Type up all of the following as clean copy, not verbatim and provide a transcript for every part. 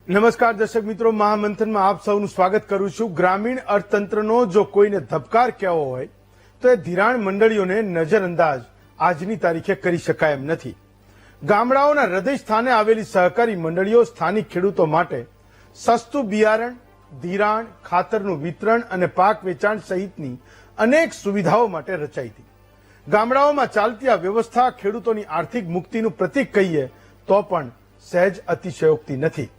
નમસ્કાર દર્શક મિત્રો, મહામંથનમાં આપ સૌનું સ્વાગત કરું છું। ગ્રામીણ અર્થતંત્રનો જો કોઈને ધબકાર કહેવો હોય તો એ ધિરાણ મંડળીઓને નજરઅંદાજ આજની તારીખે કરી શકાય એમ નથી। ગામડાઓના હૃદય સ્થાને આવેલી સહકારી મંડળીઓ સ્થાનિક ખેડૂતો માટે સસ્તું બિયારણ, ધિરાણ, ખાતરનું વિતરણ અને પાક વેચાણ સહિતની અનેક સુવિધાઓ માટે રચાઈ હતી। ગામડાઓમાં ચાલતી આ વ્યવસ્થા ખેડૂતોની આર્થિક મુક્તિનું પ્રતીક કહીએ તો પણ સહેજ અતિશયોક્તિ નથી,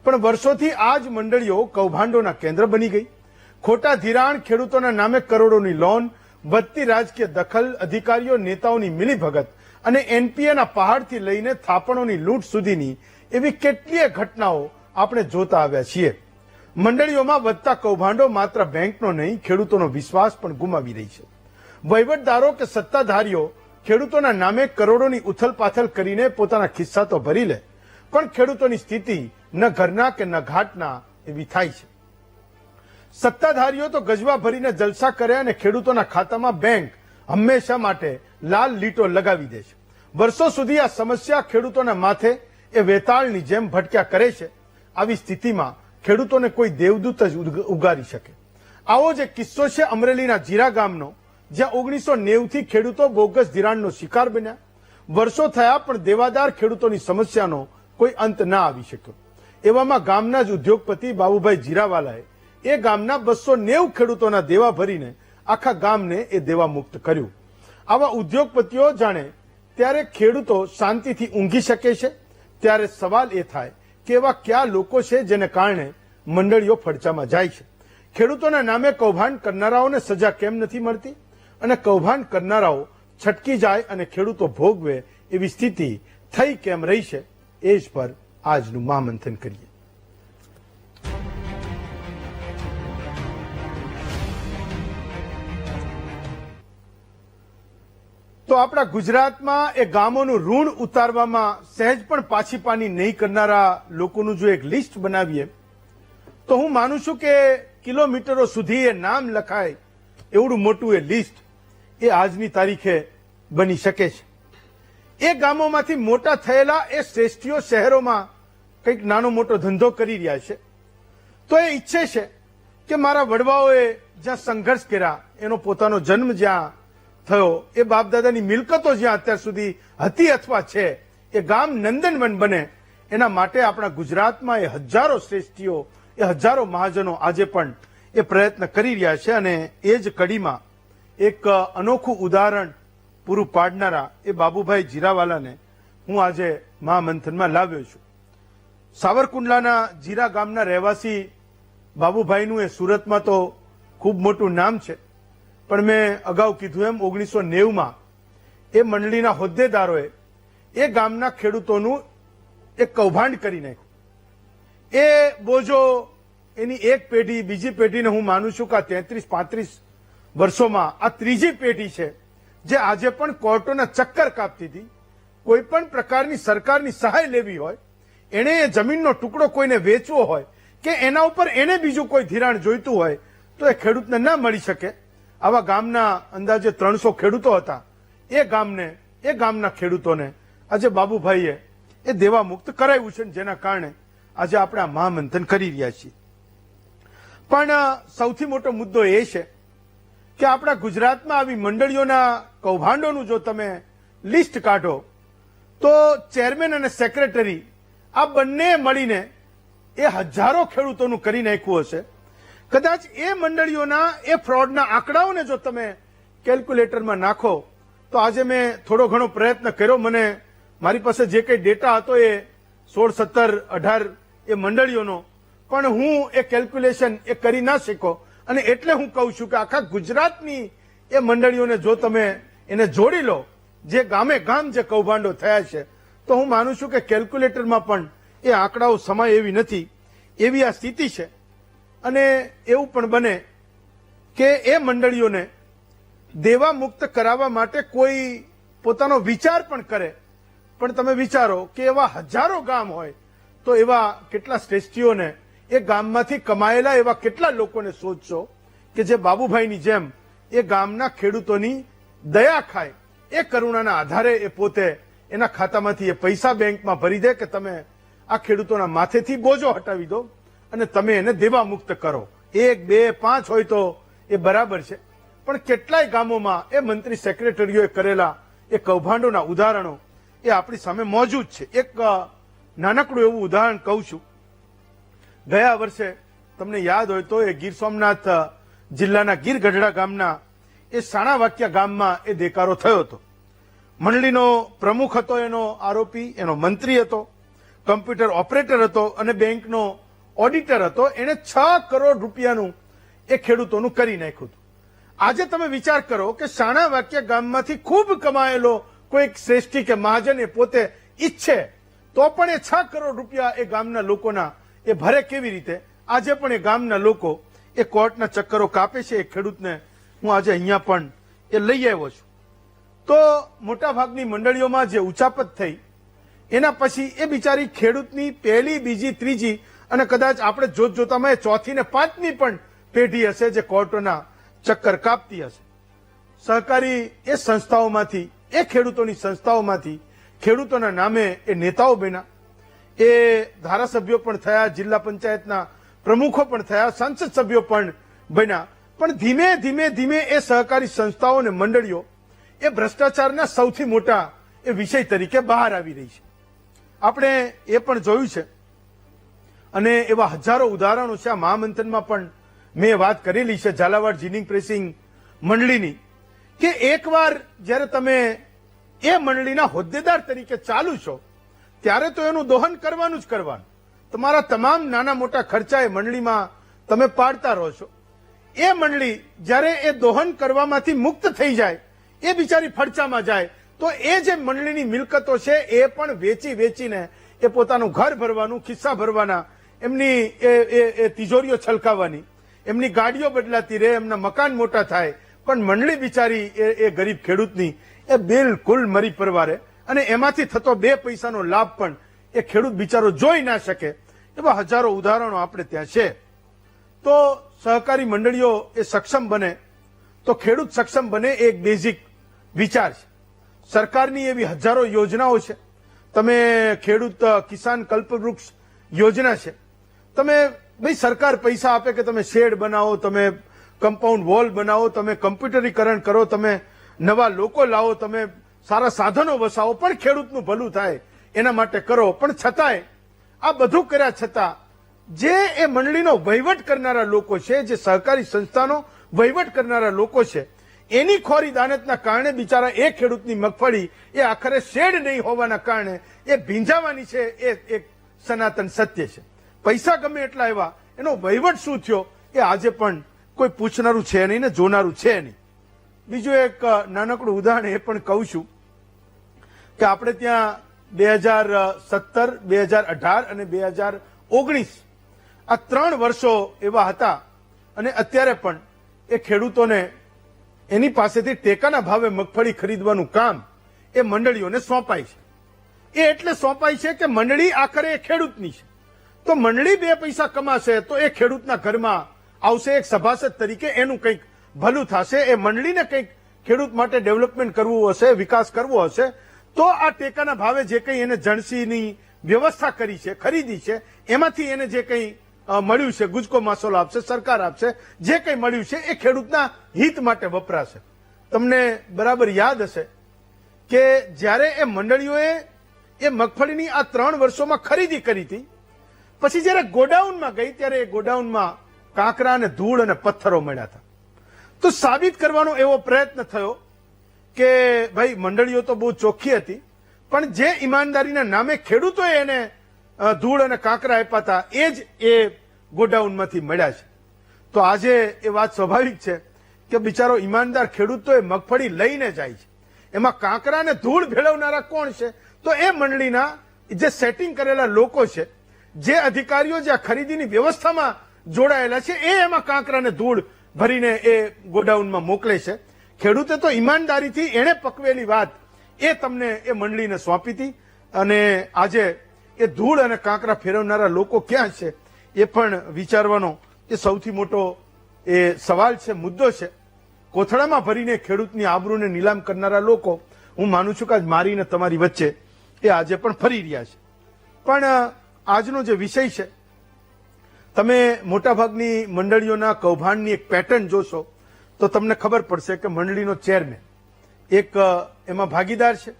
પણ વર્ષોથી આ જ મંડળીઓ કૌભાંડોના કેન્દ્ર બની ગઈ। ખોટા ધિરાણ, ખેડૂતોના નામે કરોડોની લોન, વધતી રાજકીય દખલ, અધિકારીઓ નેતાઓની મિલીભગત અને એનપીએના પહાડથી લઈને થાપણોની લૂંટ સુધીની એવી કેટલીય ઘટનાઓ આપણે જોતા આવ્યા છીએ। મંડળીઓમાં વધતા કૌભાંડો માત્ર બેંકનો નહીં, ખેડૂતોનો વિશ્વાસ પણ ગુમાવી રહી છે। વહીવટદારો કે સત્તાધારીઓ ખેડૂતોના નામે કરોડોની ઉથલપાથલ કરીને પોતાના ખિસ્સા તો ભરી લે, પણ ખેડૂતોની સ્થિતિ ન ઘરના કે ન ઘાટના એવી થાય છે। સત્તાધારીઓ તો ગજવા ભરીને જલસા કરે અને ખેડૂતોના ખાતામાં બેંક હંમેશા માટે લાલ લીટો લગાવી દે છે। વર્ષો સુધી આ સમસ્યા ખેડૂતોના માથે એ વેતાળની જેમ ભટક્યા કરે છે। આવી સ્થિતિમાં ખેડૂતોને કોઈ દેવદૂત જ ઉગારી શકે। આવો જ એક કિસ્સો છે અમરેલીના જીરા ગામનો, જ્યાં 1990થી ખેડૂતો બોગસ ધિરાણનો શિકાર બન્યા। વર્ષો થયા પણ દેવાદાર ખેડૂતોની સમસ્યાનો કોઈ અંત ના આવી શક્યો। એવામાં ગામના જ ઉદ્યોગપતિ બાબુભાઈ જીરાવાલાએ એ ગામના 290 ખેડૂતોના દેવા ભરીને આખા ગામને એ દેવા મુક્ત કર્યું। આવા ઉદ્યોગપતિઓ જાણે ત્યારે ખેડૂતો શાંતિથી ઊંઘી શકે છે, ત્યારે સવાલ એ થાય કે એવા કયા લોકો છે જેને કારણે મંડળીઓ ફડચામાં જાય છે। ખેડૂતોના નામે કૌભાંડ કરનારાઓને સજા કેમ નથી મળતી અને કૌભાંડ કરનારાઓ છટકી જાય અને ખેડૂતો ભોગવે એવી સ્થિતિ થઈ કેમ રહી છે, એ જ પર આજનું મહામંથન કરીએ। તો આપણા ગુજરાતમાં એ ગામોનું ઋણ ઉતારવામાં સહેજ પણ પાછી પાની નહીં કરનારા લોકોનું જો એક લિસ્ટ બનાવીએ તો હું માનું છું કે કિલોમીટરો સુધી એ નામ લખાય એવડું મોટું એ લિસ્ટ એ આજની તારીખે બની શકે છે। એ ગામોમાંથી મોટા થયેલા એ શ્રેષ્ઠીઓ શહેરોમાં કંઈક નાનો મોટો ધંધો કરી રહ્યા છે, તો એ ઈચ્છે છે કે મારા વડવાઓએ જ્યાં સંઘર્ષ કર્યા, એનો પોતાનો જન્મ જ્યાં થયો, એ બાપદાદાની મિલકતો જ્યાં અત્યાર સુધી હતી અથવા છે, એ ગામ નંદનવન બને। એના માટે આપણા ગુજરાતમાં એ હજારો શ્રેષ્ઠીઓ, એ હજારો મહાજનો આજે પણ એ પ્રયત્ન કરી રહ્યા છે અને એ જ કડીમાં એક અનોખું ઉદાહરણ પૂરું પાડનારા એ બાબુભાઈ જીરાવાલાને હું આજે મહામંથનમાં લાવ્યો છું। સાવરકુંડલાના જીરા ગામના રહેવાસી બાબુભાઈનું એ સુરતમાં તો ખૂબ મોટું નામ છે, પણ મેં અગાઉ કીધું એમ 1990માં એ મંડળીના હોદ્દેદારોએ એ ગામના ખેડૂતોનું એક કૌભાંડ કરી નાખ્યું। એ બોજો એની એક પેઢી બીજી પેઢીને હું માનું છું કે આ 33-35 વર્ષોમાં આ ત્રીજી પેઢી છે જે આજે પણ કોર્ટોના ચક્કર કાપતી હતી। કોઈ પણ પ્રકારની સરકારની સહાય લેવી હોય, એને એ જમીનનો ટુકડો કોઈને વેચવો હોય કે એના ઉપર એને બીજું કોઈ ધિરાણ જોઈતું હોય તો એ ખેડૂતને ના મળી શકે। આવા ગામના અંદાજે 300 ખેડૂતો હતા। એ ગામના ખેડૂતોને આજે બાબુભાઈએ એ દેવા મુક્ત કરાવ્યું છે, જેના કારણે આજે આપણે આ મહામંથન કરી રહ્યા છીએ। પણ સૌથી મોટો મુદ્દો એ છે કે આપણા ગુજરાતમાં આવી મંડળીઓના કૌભાંડોનું જો તમે લિસ્ટ કાઢો તો ચેરમેન અને સેક્રેટરી આ બંને મળીને એ હજારો ખેડૂતોનું કરી નાખ્યું હશે। કદાચ એ મંડળીઓના એ ફ્રોડના આંકડાઓને જો તમે કેલ્ક્યુલેટરમાં નાખો તો આજે મેં થોડો ઘણો પ્રયત્ન કર્યો, મને મારી પાસે જે કંઈ ડેટા હતો એ 16, 17, 18 એ મંડળીઓનો, પણ હું એ કેલ્ક્યુલેશન એ કરી ના શક્યો અને એટલે હું કહું છું કે આખા ગુજરાતની એ મંડળીઓને જો તમે એને જોડી લો, જે ગામે ગામ જે કૌભાંડો થયા છે, તો હું માનું છું કે કેલ્ક્યુલેટરમાં પણ એ આંકડાઓ સમાય એવી નથી, એવી આ સ્થિતિ છે। અને એવું પણ બને કે એ મંડળીઓને દેવા મુક્ત કરાવવા માટે કોઈ પોતાનો વિચાર પણ કરે, પણ તમે વિચારો કે એવા હજારો ગામ હોય તો એવા કેટલા શ્રેષ્ઠીઓને એ ગામમાંથી કમાયેલા એવા કેટલા લોકોને શોધશો કે જે બાબુભાઈની જેમ એ ગામના ખેડૂતોની દયા ખાય, એ કરુણાના આધારે એ પોતે એના ખાતામાંથી એ પૈસા બેંકમાં ભરી દે કે તમે આ ખેડૂતોના માથેથી બોજો હટાવી દો અને તમે એને દેવા મુક્ત કરો. 1, 2, 5 હોય તો એ બરાબર છે, પણ કેટલાય ગામોમાં એ મંત્રી સેક્રેટરીઓએ કરેલા એ કૌભાંડોના ઉદાહરણો એ આપણી સામે મોજૂદ છે. એક નાનકડું એવું ઉદાહરણ કહું છું. ગયા વર્ષે તમને યાદ હોય તો એ ગીર સોમનાથ જિલ્લાના ગીર ગઢડા ગામના એ સાણાવાક્યા ગામમાં એ દેકારો થયો હતો. મંડળીનો પ્રમુખ હતો, એનો આરોપી, એનો મંત્રી હતો, કમ્પ્યુટર ઓપરેટર હતો અને બેંકનો ઓડિટર હતો. એને 6 કરોડ રૂપિયાનું એ ખેડૂતોનું કરી નાખ્યું હતું. આજે તમે વિચાર કરો કે સાણાવાક્યા ગામમાંથી ખૂબ કમાયેલો કોઈ શ્રેષ્ઠી કે મહાજન એ પોતે ઈચ્છે તો પણ એ 6 કરોડ રૂપિયા એ ગામના લોકોના એ ભરે કેવી રીતે? આજે પણ એ ગામના લોકો એ કોર્ટના ચક્કરો કાપે છે. એ ખેડૂતને હું આજે અહીંયા પણ એ લઈ આવ્યો છું. તો મોટાભાગની મંડળીઓમાં જે ઉચાપત થઈ એના પછી એ બિચારી ખેડૂતની પહેલી, બીજી, ત્રીજી અને કદાચ આપણે જોતામાં 4થી ને 5મી પણ પેઢી હશે જે કોર્ટોના ચક્કર કાપતી હશે. સહકારી એ સંસ્થાઓમાંથી, એ ખેડૂતોની સંસ્થાઓમાંથી ખેડૂતોના નામે એ નેતાઓ બન્યા, એ ધારાસભ્યો પણ થયા, જિલ્લા પંચાયતના પ્રમુખો પણ થયા, સંસદ સભ્યો પણ બન્યા. પણ ધીમે ધીમે ધીમે એ સહકારી સંસ્થાઓ અને મંડળીઓ એ ભ્રષ્ટાચારના સૌથી મોટા એ વિષય તરીકે બહાર આવી રહી છે. આપણે એ પણ જોયું છે અને એવા હજારો ઉદાહરણો છે. આ મહામંથનમાં પણ મેં વાત કરેલી છે ઝાલાવાડ જીનિંગ પ્રેસિંગ મંડળીની, કે એકવાર જ્યારે તમે એ મંડળીના હોદ્દેદાર તરીકે ચાલુ છો ત્યારે તો એનું દોહન કરવાનું જ કરવાનું. તમારા તમામ નાના મોટા ખર્ચા એ મંડળીમાં તમે પાડતા રહો છો. એ મંડળી જ્યારે એ દોહન કરવામાંથી મુક્ત થઈ જાય, એ બિચારી ફડચામાં જાય, તો એ જે મંડળીની મિલકતો છે એ પણ વેચીને એ પોતાનું ઘર ભરવાનું, ખિસ્સા ભરવાના, એમની એ તિજોરીઓ છલકાવવાની, એમની ગાડીઓ બદલાતી રહે, એમના મકાન મોટા થાય, પણ મંડળી બિચારી એ ગરીબ ખેડૂતની એ બિલકુલ મરી પરવારે અને એમાંથી થતો 2 પૈસાનો લાભ પણ એ ખેડૂત બિચારો જોઈ ના શકે. એવા હજારો ઉદાહરણો આપણે ત્યાં છે. તો સહકારી મંડળીઓ એ સક્ષમ બને તો ખેડૂત સક્ષમ બને એ એક બેઝિક વિચાર છે. સરકારની એવી હજારો યોજનાઓ છે. તમે ખેડૂત કિસાન કલ્પવૃક્ષ યોજના છે. તમે ભાઈ સરકાર પૈસા આપે કે તમે શેડ બનાવો, તમે કમ્પાઉન્ડ વોલ બનાવો, તમે કમ્પ્યુટરીકરણ કરો, તમે નવા લોકો લાવો, તમે સારા સાધનો વસાવો, પણ ખેડૂતનું ભલું થાય એના માટે કરો. પણ છતાંય આ બધું કર્યા છતાં જે એ મંડળીનો વહીવટ કરનારા લોકો છે, જે સહકારી સંસ્થાનો વહીવટ કરનારા લોકો છે, એની ખોરી દાનતના કારણે બિચારા એ ખેડૂતની મગફળી એ આખરે શેડ નહીં હોવાના કારણે એ ભીંજાવાની છે. એ એક સનાતન સત્ય છે. પૈસા ગમે એટલા આવ્યા, એનો વહીવટ શું થયો એ આજે પણ કોઈ પૂછનારું છે નહીં ને જોનારું છે નહીં. બીજું એક નાનકડું ઉદાહરણ એ પણ કહું છું કે આપણે ત્યાં 2017, 2018 અને 2019 આ 3 વર્ષો એવા હતા અને અત્યારે પણ એ ખેડૂતોને એની પાસેથી ટેકાના ભાવે મગફળી ખરીદવાનું કામ એ મંડળીઓને સોંપાય છે. એ એટલે સોંપાય છે કે મંડળી આખરે એ ખેડૂતની છે. તો મંડળી 2 પૈસા કમાશે તો એ ખેડૂતના ઘરમાં આવશે, એક સભાસદ તરીકે એનું કંઈક ભલું થશે. એ મંડળીને કંઈક ખેડૂત માટે ડેવલપમેન્ટ કરવું હશે, વિકાસ કરવો હશે, તો આ ટેકાના ભાવે જે કંઈ એને જણસીની વ્યવસ્થા કરી છે, ખરીદી છે, એમાંથી એને જે કંઈ મળ્યું છે, ગુજકો માસોલ આપશે, સરકાર આપશે, જે કંઈ મળ્યું છે એ ખેડૂતના હિત માટે વપરાશે. તમને બરાબર યાદ હશે કે જ્યારે એ મંડળીઓએ એ મગફળીની આ 3 વર્ષોમાં ખરીદી કરી હતી, પછી જ્યારે ગોડાઉનમાં ગઈ ત્યારે એ ગોડાઉનમાં કાંકરા અને ધૂળ અને પથ્થરો મળ્યા હતા. તો સાબિત કરવાનો એવો પ્રયત્ન થયો કે ભાઈ મંડળીઓ તો બહુ ચોખ્ખી હતી, પણ જે ઈમાનદારીના નામે ખેડૂતોએ એને ધૂળ અને કાંકરા આપ્યા હતા એ જ એ ગોડાઉનમાંથી મળ્યા છે. તો આજે એ વાત સ્વાભાવિક છે કે બિચારો ઈમાનદાર ખેડૂત તો એ મગફળી લઈને જાય છે. એમાં કાંકરા અને ધૂળ ભેળવનારા કોણ છે? તો એ મંડળીના જે સેટિંગ કરેલા લોકો છે, જે અધિકારીઓ જે આ ખરીદીની વ્યવસ્થામાં જોડાયેલા છે, એ એમાં કાંકરા અને ધૂળ ભરીને એ ગોડાઉનમાં મોકલે છે. ખેડૂતે તો ઈમાનદારીથી એણે પકવેલી વાત એ તમને એ મંડળીને સોંપી હતી અને આજે એ ધૂળ અને કાંકરા ફેરવનારા લોકો ક્યાં છે એ પણ વિચારવાનો એ સૌથી મોટો એ સવાલ છે, મુદ્દો છે. કોથળામાં ભરીને ખેડૂતની આબરૂને નીલામ કરનારા લોકો હું માનું છું કે આજ મારીને તમારી વચ્ચે એ આજે પણ ફરી રહ્યા છે. પણ આજનો જે વિષય છે, તમે મોટાભાગની મંડળીઓના કૌભાંડની એક પેટર્ન જોશો તો તમને ખબર પડશે કે મંડળીનો ચેરમેન એક એમાં ભાગીદાર છે,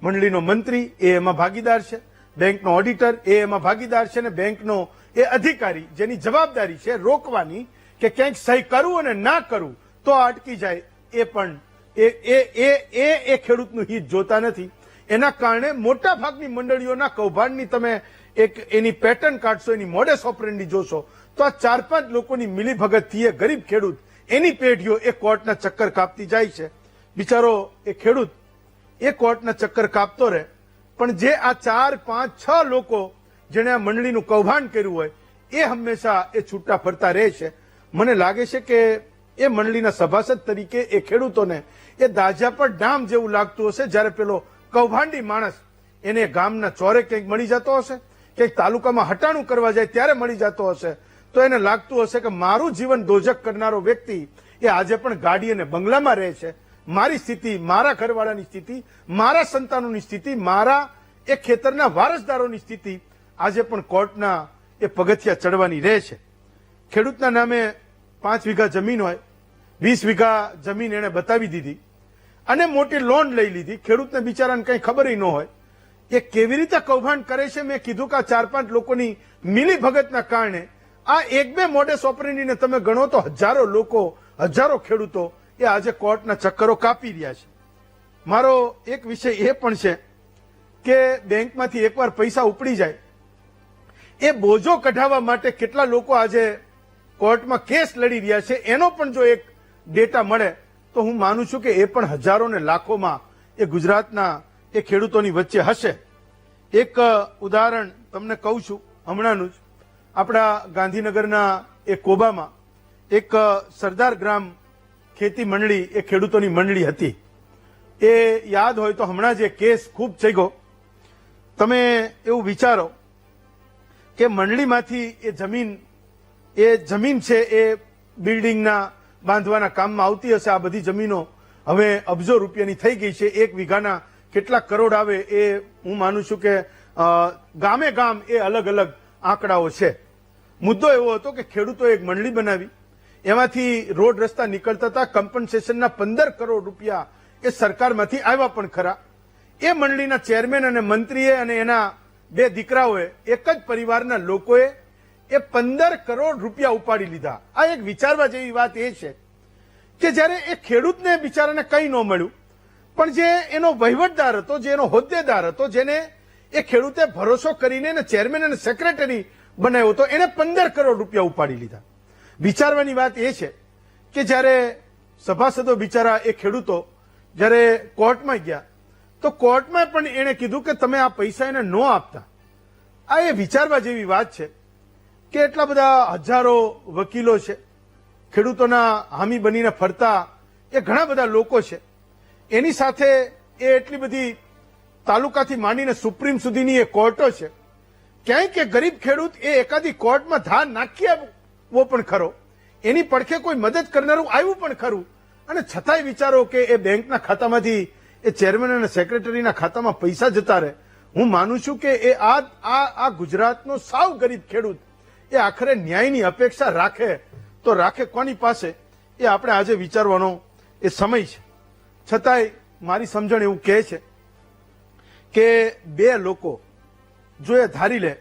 મંડળીનો મંત્રી એ એમાં ભાગીદાર છે, બેંકનો ઓડિટર એ એમાં ભાગીદાર છે, અને બેંકનો એ અધિકારી જેની જવાબદારી છે રોકવાની કે ક્યાંક સહી કરવું અને ના કરવું તો આ અટકી જાય, એ પણ એ ખેડૂતનું હિત જોતા નથી. એના કારણે મોટા ભાગની મંડળીઓના કૌભાંડની તમે એક એની પેટર્ન કાઢશો, એની મોડેસ ઓપરેન્ડી જોશો તો આ 4-5 લોકોની મિલીભગતથી એ ગરીબ ખેડૂત એની પેઢીઓ એ કોર્ટના ચક્કર કાપતી જાય છે. બિચારો એ ખેડૂત એ કોર્ટના ચક્કર કાપતો રહે, પણ જે આ 4-5-6 લોકો જેણે આ મંડળીનું કૌભાંડ કર્યું હોય એ હંમેશા એ છૂટા ફરતા રહે છે. મને લાગે છે કે એ મંડળીના સભાસદ તરીકે એ ખેડૂતોને એ દાજા પર ડામ જેવું લાગતું હશે, જ્યારે પેલો કૌભાંડી માણસ એને ગામના ચોરે કંઈક મળી જતો હશે, કંઈક તાલુકામાં હટાણું કરવા જાય ત્યારે મળી જતો હશે, તો એને લાગતું હશે કે મારું જીવન દોજક કરનારો વ્યક્તિ એ આજે પણ ગાડી અને બંગલામાં રહે છે. મારી સ્થિતિ, મારા ઘરવાળાની સ્થિતિ, મારા સંતાનોની સ્થિતિ, મારા એ ખેતરના વારસદારોની સ્થિતિ આજે પણ કોર્ટના એ પગથિયા ચડવાની રહે છે. ખેડૂતના નામે 5 વીઘા જમીન હોય, 20 વીઘા જમીન એને બતાવી દીધી અને મોટી લોન લઈ લીધી. ખેડૂતને બિચારાને કંઈ ખબર ન હોય એ કેવી રીતે કૌભાંડ કરે છે. મેં કીધું કે આ 4-5 લોકોની મિલી ભગતના કારણે આ 1-2 મોડેસ ઓપરેન્ડીને તમે ગણો તો હજારો લોકો, હજારો ખેડૂતો એ આજે કોર્ટના ચક્કરો કાપી રહ્યા છે. મારો એક વિષય એ પણ છે કે બેંકમાંથી એકવાર પૈસા ઉપડી જાય એ બોજો કઢાવવા માટે કેટલા લોકો આજે કોર્ટમાં કેસ લડી રહ્યા છે એનો પણ જો એક ડેટા મળે તો હું માનું છું કે એ પણ હજારો ને લાખોમાં એ ગુજરાતના એ ખેડૂતોની વચ્ચે હશે. એક ઉદાહરણ તમને કહું છું, હમણાંનું જ આપણા ગાંધીનગરના એ કોબામાં એક સરદાર ગ્રામ ખેતી મંડળી એ ખેડૂતોની મંડળી હતી. એ યાદ હોય તો હમણાં જ એ કેસ ખૂબ ચગ્યો. તમે એવું વિચારો કે મંડળીમાંથી એ જમીન છે એ બિલ્ડિંગના બાંધવાના કામમાં આવતી હશે. આ બધી જમીનો હવે અબજો રૂપિયાની થઈ ગઈ છે. 1 વીઘાના કેટલા કરોડ આવે એ હું માનું છું કે ગામે ગામ એ અલગ અલગ આંકડાઓ છે. મુદ્દો એવો હતો કે ખેડૂતોએ એક મંડળી બનાવી, એમાંથી રોડ રસ્તા નીકળતા હતા, કમ્પન્સેશનના 15 કરોડ રૂપિયા એ સરકારમાંથી આવ્યા પણ ખરા. એ મંડળીના ચેરમેન અને મંત્રીએ અને એના 2 દીકરાઓએ, એક જ પરિવારના લોકોએ એ 15 કરોડ રૂપિયા ઉપાડી લીધા. આ એક વિચારવા જેવી વાત એ છે કે જ્યારે એ ખેડૂતને બિચારાને કંઈ ન મળ્યું, પણ જે એનો વહીવટદાર હતો, જે એનો હોદ્દેદાર હતો, જેને એ ખેડૂતે ભરોસો કરીને એને ચેરમેન અને સેક્રેટરી બનાવ્યો હતો, એને 15 કરોડ રૂપિયા ઉપાડી લીધા. વિચારવાની વાત એ છે કે જ્યારે સભાસદો બિચારા એ ખેડૂતો જ્યારે કોર્ટમાં ગયા તો કોર્ટમાં પણ એને કીધું કે તમે આ પૈસા એને ન આપતા. આ એ વિચારવા જેવી વાત છે કે એટલા બધા હજારો વકીલો છે, ખેડૂતોના હામી બનીને ફરતા એ ઘણા બધા લોકો છે, એની સાથે એ એટલી બધી તાલુકાથી માંડીને સુપ્રીમ સુધીની એ કોર્ટો છે. ક્યાંય કે ગરીબ ખેડૂત એ એકાદી કોર્ટમાં ધાર નાખી આવવો પણ ખરો, એની પડખે કોઈ મદદ કરનારું આવ્યું પણ ખરું, અને છતાંય વિચારો કે એ બેંકના ખાતામાંથી એ ચેરમેન અને સેક્રેટરીના ખાતામાં પૈસા જતા રહે. હું માનું છું કે એ આ ગુજરાતનો સાવ ગરીબ ખેડૂત એ આખરે ન્યાયની અપેક્ષા રાખે તો રાખે કોની પાસે, એ આપણે આજે વિચારવાનો એ સમય છે. છતાંય મારી સમજણ એવું કહે છે કે 2 લોકો જો એ ધારી લે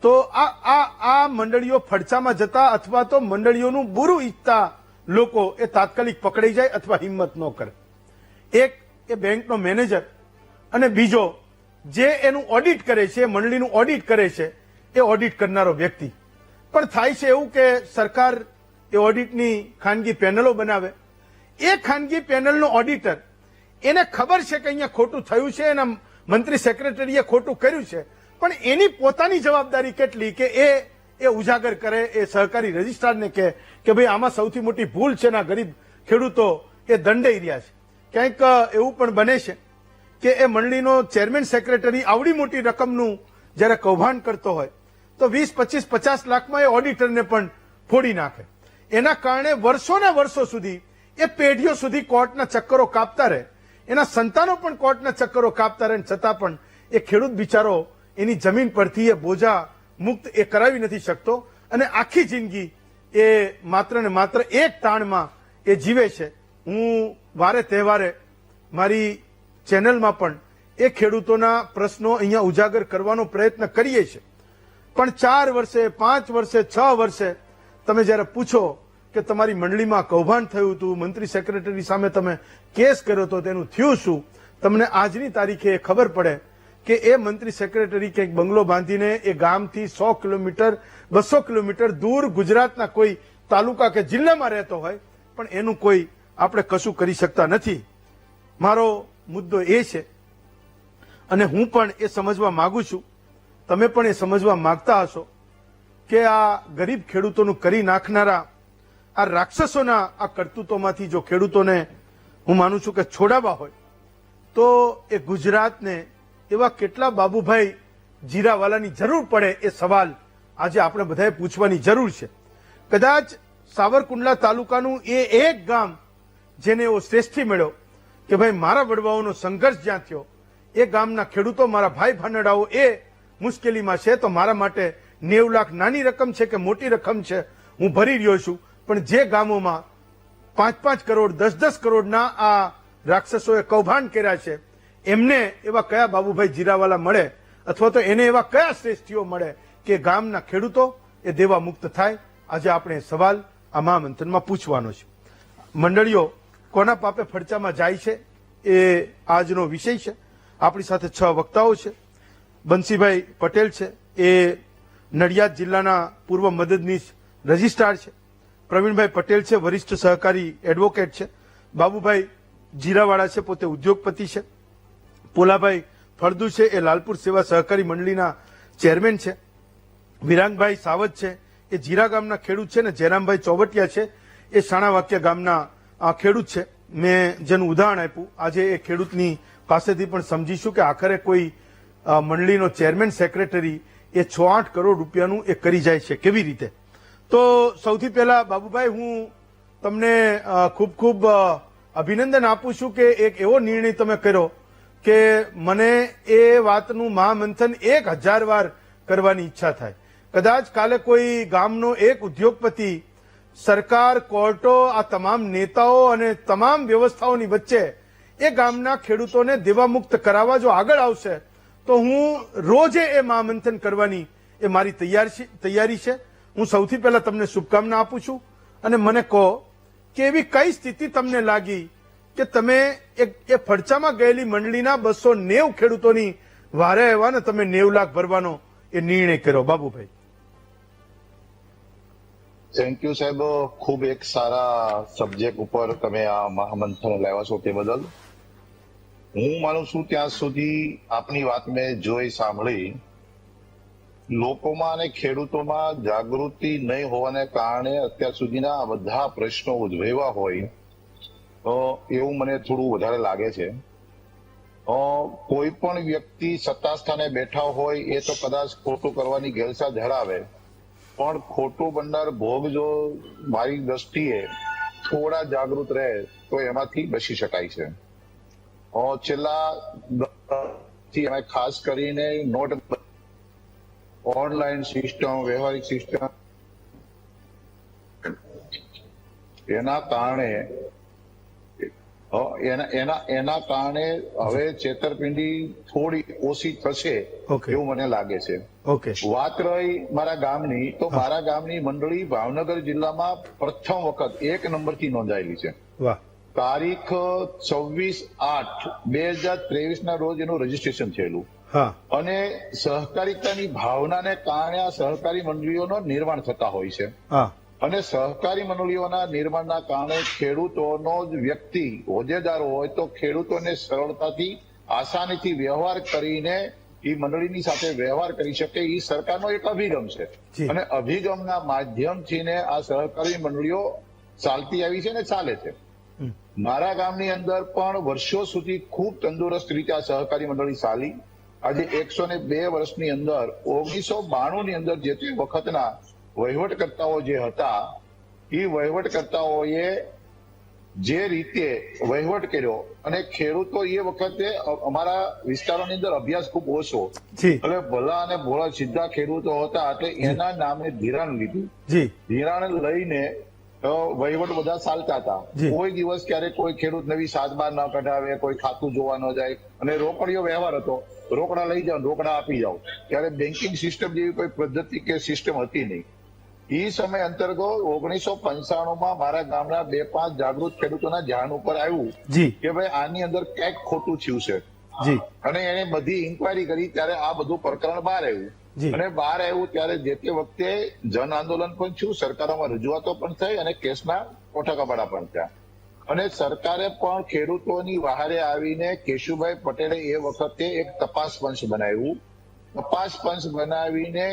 તો આ મંડળીઓ ફડચામાં જતા અથવા તો મંડળીઓનું બુરું ઈચ્છતા લોકો એ તાત્કાલિક પકડાઈ જાય અથવા હિંમત ન કરે. એક એ બેંકનો મેનેજર અને બીજો જે એનું ઓડિટ કરે છે, મંડળીનું ઓડિટ કરે છે, એ ઓડિટ કરનારો વ્યક્તિ. પણ થાય છે એવું કે સરકાર એ ઓડિટની ખાનગી પેનલો બનાવે. એ ખાનગી પેનલનો ઓડિટર એને ખબર છે કે અહીંયા ખોટું થયું છે, એના મંત્રી સેક્રેટરીએ ખોટું કર્યું છે, પણ એની પોતાની જવાબદારી કેટલી કે એ ઉજાગર કરે, એ સહકારી રજિસ્ટ્રારને કહે કે ભાઈ આમાં સૌથી મોટી ભૂલ છે, ના ગરીબ ખેડૂતો એ દંડાઈ રહ્યા છે. ક્યાંક એવું પણ બને છે કે એ મંડળીનો ચેરમેન સેક્રેટરી આવડી મોટી રકમનું જ્યારે કૌભાંડ કરતો હોય તો 20, 25, 50 લાખમાં એ ઓડિટરને પણ ફોડી નાખે. એના કારણે વર્ષોના વર્ષો સુધી એ પેઢીઓ સુધી કોર્ટના ચક્કરો કાપતા રહે, એના સંતાનો પણ કોર્ટના ચક્કરો કાપતા રહે, છતાં પણ એ ખેડૂત બિચારો એની જમીન પરથી એ બોજા મુક્ત એ કરાવી નથી શકતો અને આખી જિંદગી એ માત્ર ને માત્ર એક તાણમાં એ જીવે છે. હું વારે તહેવારે મારી ચેનલમાં પણ એ ખેડૂતોના પ્રશ્નો અહીંયા ઉજાગર કરવાનો પ્રયત્ન કરીએ છીએ, પણ 4 વર્ષે 5 વર્ષે 6 વર્ષે તમે જયારે પૂછો કે તમારી મંડળીમાં કૌભાંડ થયું હતું, મંત્રી સેક્રેટરી સામે તમે કેસ કર્યો હતો, તેનું થયું શું, તમને આજની તારીખે ખબર પડે કે એ મંત્રી સેક્રેટરી કંઈક બંગલો બાંધીને એ ગામથી 100 કિલોમીટર 200 કિલોમીટર દૂર ગુજરાતના કોઈ તાલુકા કે જિલ્લામાં રહેતો હોય, પણ એનું કોઈ આપણે કશું કરી શકતા નથી. મારો મુદ્દો એ છે અને હું પણ એ સમજવા માંગુ છું, તમે પણ એ સમજવા માંગતા હશો કે આ ગરીબ ખેડૂતોનું કરી નાખનારા આ રાક્ષસોના આ કરતૂતોમાંથી જો ખેડૂતોને હું માનું છું કે છોડાવવા હોય તો એ ગુજરાતને એવા કેટલા બાબુભાઈ જીરાવાલાની જરૂર પડે એ સવાલ આજે આપણે બધાએ પૂછવાની જરૂર છે. કદાચ સાવરકુંડલા તાલુકાનું એ એક ગામ જેને એવો શ્રેષ્ઠી મળ્યો કે ભાઈ મારા વડવાઓનો સંઘર્ષ જ્યાં થયો, એ ગામના ખેડૂતો મારા ભાઈ ભાનડાઓ એ મુશ્કેલીમાં છે તો મારા માટે 90 લાખ નાની રકમ છે કે મોટી રકમ છે હું ભરી રહ્યો છું, પણ જે ગામોમાં 5-5 કરોડ 10-10 કરોડના આ રાક્ષસોએ કૌભાંડ કર્યા છે એમને એવા કયા બાબુભાઈ જીરાવાલા મળે અથવા તો એને એવા કયા શ્રેષ્ઠીઓ મળે કે ગામના ખેડૂતો એ દેવા મુક્ત થાય? આજે આપણે સવાલ આ મહામંથનમાં પૂછવાનો છે. મંડળીઓ કોના પાપે ફડચામાં જાય છે એ આજનો વિષય છે. આપણી સાથે 6 વક્તાઓ છે. બંસીભાઈ પટેલ છે, એ નડિયાદ જિલ્લાના પૂર્વ મદદનીશ રજિસ્ટ્રાર છે. પ્રવીણભાઈ પટેલ છે, વરિષ્ઠ સહકારી એડવોકેટ છે. બાબુભાઈ જીરાવાળા છે, પોતે ઉદ્યોગપતિ છે. પોલાભાઈ ફળદુ છે, એ લાલપુર સેવા સહકારી મંડળીના ચેરમેન છે. વિરાંગભાઈ સાવજ છે, એ જીરા ગામના ખેડૂત છે ને જયરામભાઈ ચોવટિયા છે, એ શાણાવાક્યા ગામના ખેડૂત છે. મેં જેનું ઉદાહરણ આપ્યું, આજે એ ખેડૂતની પાસેથી પણ સમજીશું કે આખરે કોઈ મંડળીનો ચેરમેન સેક્રેટરી એ 6-8 કરોડ રૂપિયાનું એ કરી જાય છે કેવી રીતે. તો સૌથી પહેલા બાબુભાઈ હું તમને ખૂબ ખૂબ અભિનંદન આપું છું કે એક એવો નિર્ણય તમે કર્યો કે મને એ વાતનું મહામંથન 1000 વાર કરવાની ઈચ્છા થાય. કદાચ કાલે કોઈ ગામનો એક ઉદ્યોગપતિ સરકાર, કોર્ટો, આ તમામ નેતાઓ અને તમામ વ્યવસ્થાઓની વચ્ચે એ ગામના ખેડૂતોને દેવામુક્ત કરાવવા જો આગળ આવશે તો હું રોજે એ મહામંથન કરવાની એ મારી તૈયારી છે. હું સૌથી પહેલા તમને શુભકામના આપું છું અને મને કહો કે એવી કઈ સ્થિતિ તમને લાગી કે તમે એ ફડચામાં ગયેલી મંડળીના 290 ખેડૂતોની વારે આવ્યા ને તમે 90 લાખ ભરવાનો એ નિર્ણય કર્યો? બાબુભાઈ. થેન્ક યુ સાહેબ, ખૂબ એક સારા સબ્જેક્ટ ઉપર તમે આ મહામંથન લાવ્યા છો તે બદલ. હું માનું છું ત્યાં સુધી આપની વાત મેં જોઈ સાંભળી, લોકોમાં અને ખેડૂતોમાં જાગૃતિ નહીં હોવાને કારણે અત્યાર સુધીના આ બધા પ્રશ્નો ઉદ્ભવ્યા હોય એવું મને થોડું વધારે લાગે છે. કોઈ પણ વ્યક્તિ સત્તા સ્થાને બેઠા હોય એ તો કદાચ ખોટું કરવાની ગેલસા ધરાવે, પણ ખોટું બનનાર ભોગ જો મારી દ્રષ્ટિએ થોડા જાગૃત રહે તો એમાંથી બચી શકાય છે. છેલ્લા અમે ખાસ કરીને નોટ ઓનલાઈન સિસ્ટમ, વ્યવહારિક સિસ્ટમ, એના કારણે હવે છેતરપિંડી થોડી ઓછી થશે એવું મને લાગે છે. વાત રહી મારા ગામની, તો મારા ગામની મંડળી ભાવનગર જિલ્લામાં પ્રથમ વખત 1 નંબરથી નોંધાયેલી છે. તારીખ 26/8/2023 ના રોજ એનું રજીસ્ટ્રેશન થયેલું અને સહકારિતાની ભાવનાને કારણે આ સહકારી મંડળીઓનું નિર્માણ થતા હોય છે અને સહકારી મંડળીઓના નિર્માણના કારણે ખેડૂતોનો જ વ્યક્તિ હોદ્દેદાર હોય તો ખેડૂતોને સરળતાથી આસાનીથી વ્યવહાર કરીને એ મંડળીની સાથે વ્યવહાર કરી શકે, એ સરકારનો એક અભિગમ છે અને અભિગમના માધ્યમથી ને આ સહકારી મંડળીઓ ચાલતી આવી છે ને ચાલે છે. મારા ગામની અંદર પણ વર્ષો સુધી ખૂબ તંદુરસ્ત રીતે આ સહકારી મંડળી ચાલી. આજે 102 વર્ષની અંદર 1992 ની અંદર જે તે વખતના વહીવટકર્તાઓ જે હતા એ વહીવટકર્તાઓએ જે રીતે વહીવટ કર્યો અને ખેડૂતો એ વખતે અમારા વિસ્તારોની અંદર અભ્યાસ ખૂબ ઓછો એટલે ભલા અને ભોળા સીધા ખેડૂતો હતા એટલે એના નામે ધિરાણ લીધું. ધિરાણ લઈને વહીવટ બધા ચાલતા હતા. કોઈ દિવસ ક્યારેક કોઈ ખેડૂત નવી સાતબાર ન કઢાવે, કોઈ ખાતું જોવા ન જાય અને રોકડીયો વ્યવહાર હતો. રોકડા લઈ જાઓ, રોકડા આપી જાઓ. ત્યારે બેન્કિંગ સિસ્ટમ જેવી કોઈ પદ્ધતિ કે સિસ્ટમ હતી નહીં. એ સમય અંતર્ગત 1995માં મારા ગામના 2-5 જાગૃત ખેડૂતોના ધ્યાન ઉપર આવ્યું કે ભાઈ આની અંદર ક્યાંક ખોટું થયું છે અને એને બધી ઇન્કવાયરી કરી. ત્યારે આ બધું પ્રકરણ બહાર આવ્યું અને બહાર આવ્યું ત્યારે જે તે વખતે જન આંદોલન પણ થયું, સરકારોમાં રજૂઆતો પણ થઈ અને કેસના કોઠાકબાડા પણ થયા અને સરકારે પણ ખેડૂતોની વહારે આવીને કેશુભાઈ પટેલે એ વખતે એક તપાસ પંચ બનાવ્યું. તપાસ પંચ બનાવીને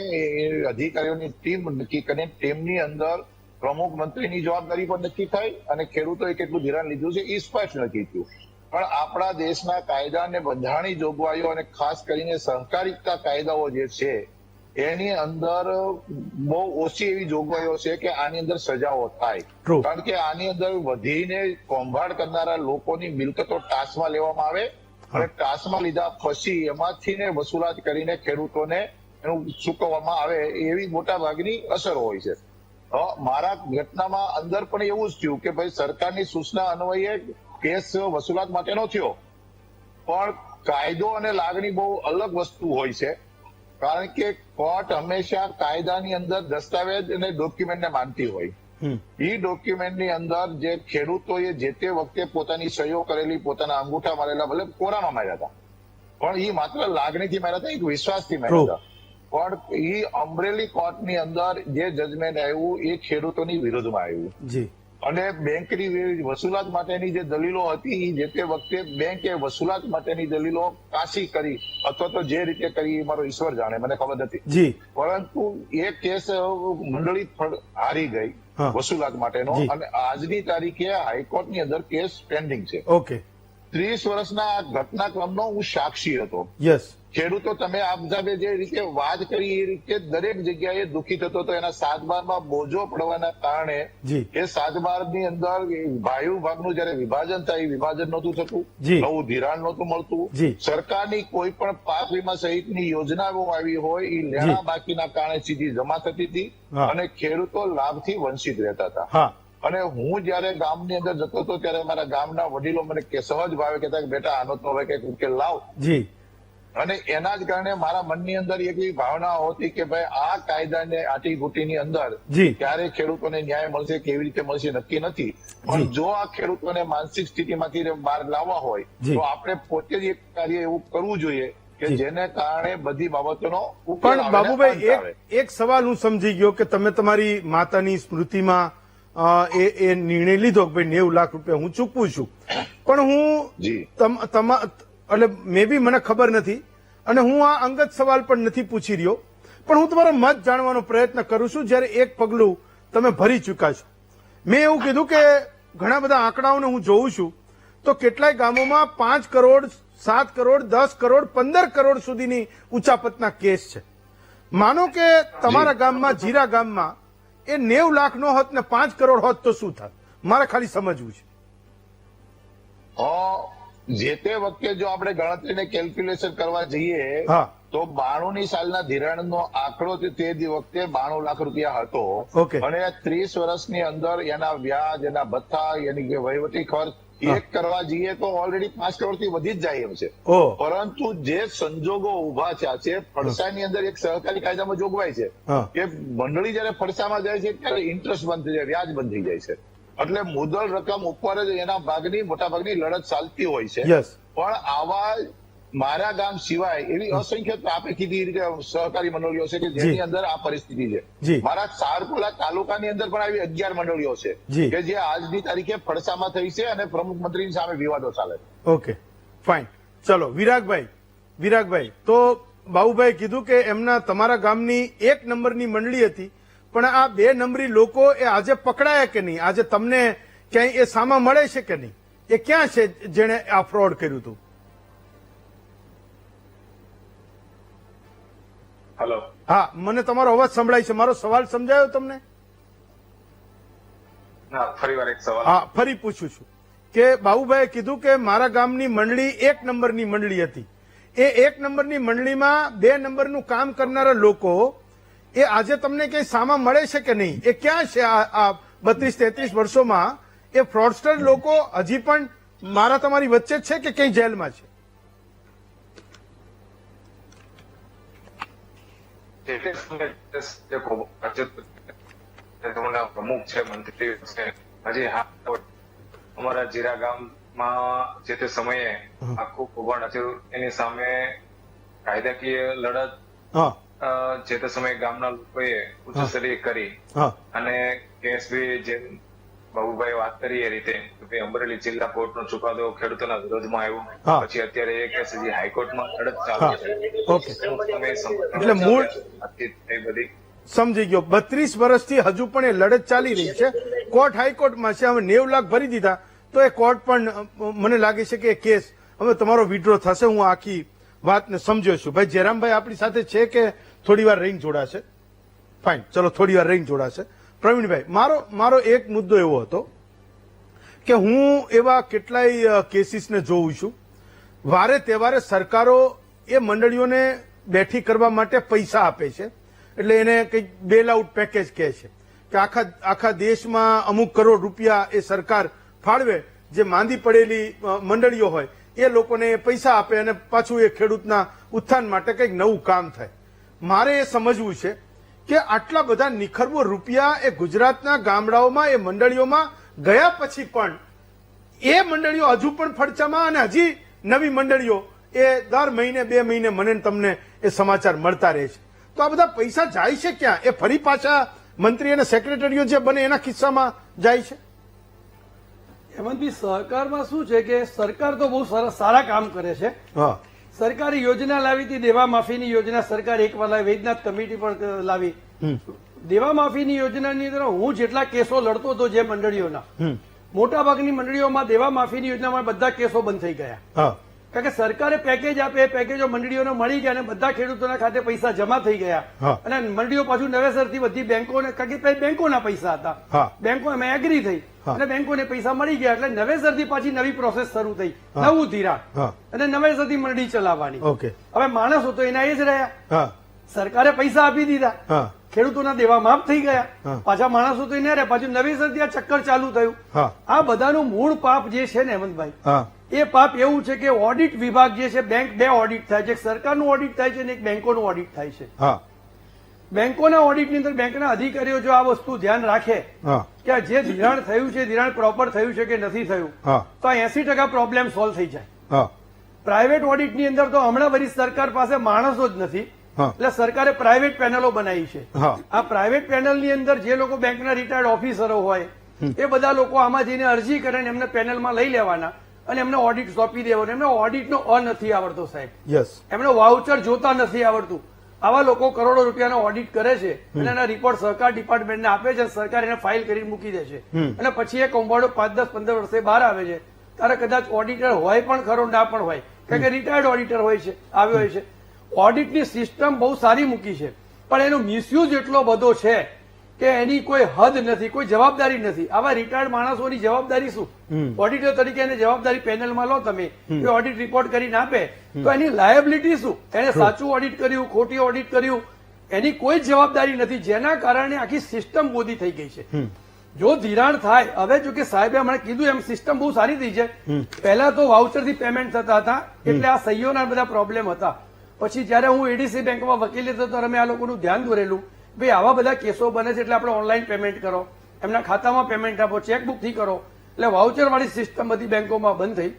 અધિકારીઓની ટીમ નક્કી કરીને ટીમની અંદર પ્રમુખ મંત્રીની જવાબદારી પણ નક્કી થઈ અને ખેડૂતોએ કેટલું ધિરાણ લીધું છે એ સ્પષ્ટ નક્કી થયું. પણ આપણા દેશના કાયદા અને બંધારણની જોગવાઈઓ અને ખાસ કરીને સહકારિતા કાયદાઓ જે છે એની અંદર બહુ ઓછી એવી જોગવાઈઓ છે કે આની અંદર સજાઓ થાય. કારણ કે આની અંદર વધીને કૌભાંડ કરનારા લોકોની મિલકતો ટાસમાં લેવામાં આવે અને ટાસમાં લીધા પછી એમાંથી ને વસૂલાત કરીને ખેડૂતોને એનું ચૂકવવામાં આવે એવી મોટા ભાગની અસર હોય છે. મારા ઘટનામાં અંદર પણ એવું જ થયું કે ભાઈ સરકારની સૂચના અન્વયે કેસ વસૂલાત માટેનો થયો, પણ કાયદો અને લાગણી બહુ અલગ વસ્તુ હોય છે. કારણ કે કોર્ટ હંમેશા કાયદાની અંદર દસ્તાવેજ અને ડોક્યુમેન્ટને માનતી હોય. એ ડોક્યુમેન્ટની અંદર જે ખેડૂતોએ જે તે વખતે પોતાની સહીઓ કરેલી, પોતાના અંગૂઠા મારેલા, ભલે કોરામાં માર્યા હતા, પણ એ માત્ર લાગણીથી માર્યા હતા, એક વિશ્વાસથી માર્યા હતા. પણ એ અમરેલી કોર્ટની અંદર જે જજમેન્ટ આવ્યું એ ખેડૂતોની વિરુદ્ધમાં આવ્યું અને બેંકની વસૂલાત માટેની જે દલીલો હતી જે તે વખતે બેંકે વસૂલાત માટેની દલીલો કાશી કરી અથવા તો જે રીતે કરી મારો ઈશ્વર જાણે, મને ખબર નથી. પરંતુ એ કેસ મંડળી હારી ગઈ વસૂલાત માટેનો અને આજની તારીખે હાઈકોર્ટની અંદર કેસ પેન્ડિંગ છે. 30 વર્ષના આ ઘટનાક્રમનો હું સાક્ષી હતો. ખેડૂતો તમે આપ જે રીતે વાત કરી એ રીતે દરેક જગ્યાએ દુઃખી થતો હતો. એના 7/12માં બોજો પડવાના કારણે એ 7/12ની અંદર ભાઈ ભાગનું જયારે વિભાજન થાય, વિભાજન નહોતું થતું, નવું ધિરાણ નહોતું મળતું. સરકારની કોઈ પણ પાક વીમા સહિતની યોજનાઓ આવી હોય એ લેણા બાકીના કારણે સીધી જમા થતી હતી અને ખેડૂતો લાભથી વંચિત રહેતા હતા. અને હું જયારે ગામની અંદર જતો હતો ત્યારે મારા ગામના વડીલો મને સહજ ભાવે કહેતા કે બેટા આનો તો હવે કઈક ઉકેલ લાવ. અને એના જ કારણે મારા મનની અંદર એક એવી ભાવના હતી કે ભાઈ આ કાયદાને આટીઘૂટીની અંદર ક્યારે ખેડૂતોને ન્યાય મળશે, કેવી રીતે મળશે નક્કી નથી. પણ જો આ ખેડૂતોને માનસિક સ્થિતિમાંથી બહાર લાવવા હોય તો આપણે પોતે જ એક કાર્ય એવું કરવું જોઈએ કે જેને કારણે બધી બાબતોનો ઉકેલ આવે. પણ બાબુભાઈ એક સવાલ હું સમજી ગયો કે તમે તમારી માતાની સ્મૃતિમાં એ નિર્ણય લીધો કે ભાઈ 90 લાખ રૂપિયા હું ચૂકવું છું. પણ હું એટલે મે બી મને ખબર નથી અને હું આ અંગત સવાલ પણ નથી પૂછી રહ્યો, પણ હું તમારો મત જાણવાનો પ્રયત્ન કરું છું. જયારે એક પગલું તમે ભરી ચૂક્યા છો, મેં એવું કીધું કે ઘણા બધા આંકડાઓને હું જોઉં છું તો કેટલાય ગામોમાં 5 કરોડ, 7 કરોડ, 10 કરોડ, 15 કરોડ સુધીની ઉચાપતના કેસ છે. માનો કે તમારા ગામમાં, જીરા ગામમાં એ 90 લાખ નો હોત ને 5 કરોડ હોત તો શું થાત? મારે ખાલી સમજવું છે. જે તે વખતે જો આપણે ગણતરીને કેલ્ક્યુલેશન કરવા જઈએ તો 92ની સાલના ધિરાણનો આંકડો તે વખતે 92 લાખ રૂપિયા હતો અને 30 વર્ષની અંદર એના વ્યાજ, એના ભથ્થા, એની વહીવટી ખર્ચ એક કરવા જઈએ તો ઓલરેડી 5 કરોડ થી વધી જ જાય એમ છે. પરંતુ જે સંજોગો ઉભા થયા છે, ફડસાની અંદર એક સહકારી કાયદામાં જોગવાઈ છે કે મંડળી જયારે ફડસામાં જાય છે ત્યારે ઇન્ટરેસ્ટ બંધ થઈ જાય, વ્યાજ બંધ થઈ જાય છે. એટલે મુદ્દલ રકમ ઉપર જ એના ભાગની મોટા ભાગની લડત ચાલતી હોય છે. પણ આવા મારા ગામ સિવાય એવી અસંખ્ય આપે કીધી રીતે સહકારી મંડળીઓ છે કે જેની અંદર આ પરિસ્થિતિ છે. મારા સારકુલા તાલુકાની અંદર પણ આવી 11 મંડળીઓ છે કે જે આજની તારીખે ફડસામાં થઈ છે અને પ્રમુખ મંત્રીની સામે વિવાદો ચાલે છે. Okay, fine. ચલો વિરાગભાઈ, તો બાબુભાઈ કીધું કે એમના તમારા ગામની 1 નંબરની મંડળી હતી, પણ આ 2 નંબરી લોકો એ આજે પકડાયા કે નહીં? આજે તમને ક્યાંય એ સામા મળે છે કે નહીં? એ ક્યાં છે જેણે આ ફ્રોડ કર્યું હતું? હેલો, હા, મને તમારો અવાજ સંભળાય છે. મારો સવાલ સમજાયો તમને? ફરીવાર એક સવાલ. હા, ફરી પૂછું છું કે બાબુભાઈએ કીધું કે મારા ગામની મંડળી 1 નંબરની મંડળી હતી. એ 1 નંબરની મંડળીમાં 2 નંબરનું કામ કરનારા લોકો એ આજે તમને કઈ સામા મળે છે કે નહીં? એ ક્યાં છે? આ 32-33 વર્ષોમાં એ ફ્રોડસ્ટર લોકો હજી પણ મારા તમારી વચ્ચે જ છે કે કઈ જેલમાં છે? પ્રમુખ છે, મંત્રી છે, હજી અમારા જીરા ગામમાં જે તે સમયે આખું કૌભાંડ હતું. એની સામે કાયદાકીય લડત જે તે સમયે ગામના લોકોએ ઉચ્ચસ્તરીય કરી અને કેસ બી જેમ બાબુભાઈ વાત કરી એ રીતે અમરેલી જિલ્લા કોર્ટનો ચુકાદો ખેડૂતોના વિરોધમાં આવ્યો. પછી અત્યારે એ કેસ હજી હાઈકોર્ટમાં લડત ચાલુ છે. એટલે મૂળ બધી સમજી ગયો. 32 વર્ષથી હજુ પણ એ લડત ચાલી રહી છે. કોર્ટ હાઈકોર્ટમાં છે. હવે 90 લાખ ભરી દીધા તો એ કોર્ટ પણ મને લાગે છે કે એ કેસ હવે તમારો વિડ્રો થશે. હું આખી વાતને સમજ્યો છું. ભાઈ જયરામભાઈ આપણી સાથે છે કે થોડી વાર રહીને જોડાશે? ફાઇન, ચલો થોડી વાર રહીને જોડાશે. પ્રવીણભાઈ, મારો એક મુદ્દો એવો હતો કે હું એવા કેટલાય કેસીસને જોઉં છું. વારે તહેવારે સરકારો એ મંડળીઓને બેઠી કરવા માટે પૈસા આપે છે. એટલે એને કંઈક બેલ આઉટ પેકેજ કહે છે કે આખા દેશમાં અમુક કરોડ રૂપિયા એ સરકાર ફાળવે, જે માંદી પડેલી મંડળીઓ હોય એ લોકોને પૈસા આપે અને પાછું એ ખેડૂતના ઉત્થાન માટે કંઈક નવું કામ થાય. મારે એ સમજવું છે કે આટલા બધા નિખરવો રૂપિયા એ ગુજરાતના ગામડાઓમાં એ મંડળીઓમાં ગયા પછી પણ એ મંડળીઓ હજુ પણ ફડચામાં અને હજી નવી મંડળીઓ એ દર મહિને 2 મહિને મને તમને એ સમાચાર મળતા રહે છે. તો આ બધા પૈસા જાય છે ક્યાં? એ ફરી પાછા મંત્રી અને સેક્રેટરીઓ જે બને એના કિસ્સામાં જાય છે? હેમંતભાઈ, સહકારમાં શું છે કે સરકાર તો બહુ સારા કામ કરે છે. સરકારી યોજના લાવી હતી, દેવા માફીની યોજના સરકાર એકવાર લાવી, વૈદ્યનાથ કમિટી પણ લાવી. દેવા માફીની યોજનાની અંદર હું જેટલા કેસો લડતો હતો જે મંડળીઓના, મોટા ભાગની મંડળીઓમાં દેવા માફીની યોજનામાં બધા કેસો બંધ થઈ ગયા. કારણ કે સરકારે પેકેજ આપે, એ પેકેજો મંડળીઓને મળી ગયા અને બધા ખેડૂતોના ખાતે પૈસા જમા થઈ ગયા. અને મંડળીઓ પાછું નવેસરથી બધી બેંકોને, કારણ કે બેંકોના પૈસા હતા, બેંકો એમાં એગ્રી થઈ અને બેંકોને પૈસા મળી ગયા એટલે નવેસરથી પાછી નવી પ્રોસેસ શરૂ થઈ, નવું ધિરાણ અને નવેસરથી મંડળી ચલાવવાની. હવે માણસો તો એના એ જ રહ્યા. સરકારે પૈસા આપી દીધા, ખેડૂતોના દેવા માફ થઈ ગયા, પાછા માણસો તો એને રહ્યા, પાછું નવેસરથી આ ચક્કર ચાલુ થયું. આ બધાનું મૂળ પાપ જે છે ને હેમંતભાઈ, એ પાપ એવું છે કે ઓડિટ વિભાગ જે છે, બેંક 2 ઓડિટ થાય છે, એક સરકારનું ઓડિટ થાય છે અને એક બેંકોનું ઓડિટ થાય છે. બેંકોના ઓડિટની અંદર બેંકના અધિકારીઓ જો આ વસ્તુ ધ્યાન રાખે કે જે ધિરાણ થયું છે, ધિરાણ પ્રોપર થયું છે કે નથી થયું, તો 80% પ્રોબ્લેમ સોલ્વ થઈ જાય. પ્રાઇવેટ ઓડિટની અંદર તો હમણાં વરી સરકાર પાસે માણસો જ નથી, એટલે સરકારે પ્રાઇવેટ પેનલો બનાવી છે. આ પ્રાઇવેટ પેનલની અંદર જે લોકો બેંકના રિટાયર્ડ ઓફિસરો હોય એ બધા લોકો આમાં જઈને અરજી કરે અને એમને પેનલમાં લઈ લેવાના અને એમને ઓડિટ સોંપી દેવાનું. એમને ઓડિટનો નથી આવડતો સાહેબ, એમને વાઉચર જોતા નથી આવડતું. આવા લોકો કરોડો રૂપિયાનો ઓડિટ કરે છે અને એના રિપોર્ટ સરકાર ડિપાર્ટમેન્ટને આપે છે, સરકાર એને ફાઇલ કરીને મૂકી દે છે અને પછી એ કૌભાંડો 5, 10, 15 વર્ષે બહાર આવે છે. ત્યારે કદાચ ઓડિટર હોય પણ ખરો, ના પણ હોય, કારણ કે રિટાયર્ડ ઓડિટર હોય છે, આવ્યો હોય છે. ઓડિટની સિસ્ટમ બહુ સારી મૂકી છે પણ એનો મિસયુઝ એટલો બધો છે કે એની કોઈ હદ નથી, કોઈ જવાબદારી નથી. આવા રિટાયર્ડ માણસોની જવાબદારી શું? ઓડિટર તરીકે એને જવાબદારી પેનલમાં લો તમે, એ ઓડિટ રિપોર્ટ કરીને આપે તો એની લાયબિલિટી શું? એને સાચું ઓડિટ કર્યું, ખોટી ઓડિટ કર્યું, એની કોઈ જવાબદારી નથી, જેના કારણે આખી સિસ્ટમ બોધી થઈ ગઈ છે. જો ધિરાણ થાય, હવે જો કે સાહેબે હમણાં કીધું એમ સિસ્ટમ બહુ સારી થઈ છે. પહેલા તો વાઉચરથી પેમેન્ટ થતા હતા એટલે આ સહીઓના બધા પ્રોબ્લેમ હતા. પછી જયારે હું એડીસી બેંકમાં વકીલી હતો ત્યારે અમે આ લોકોનું ધ્યાન દોરેલું, ભાઈ આવા બધા કેસો બને છે એટલે આપણે ઓનલાઈન પેમેન્ટ કરો, એમના ખાતામાં પેમેન્ટ આપો, ચેકબુક થી કરો. એટલે વાઉચર વાળી સિસ્ટમ બધી બેંકોમાં બંધ થઈ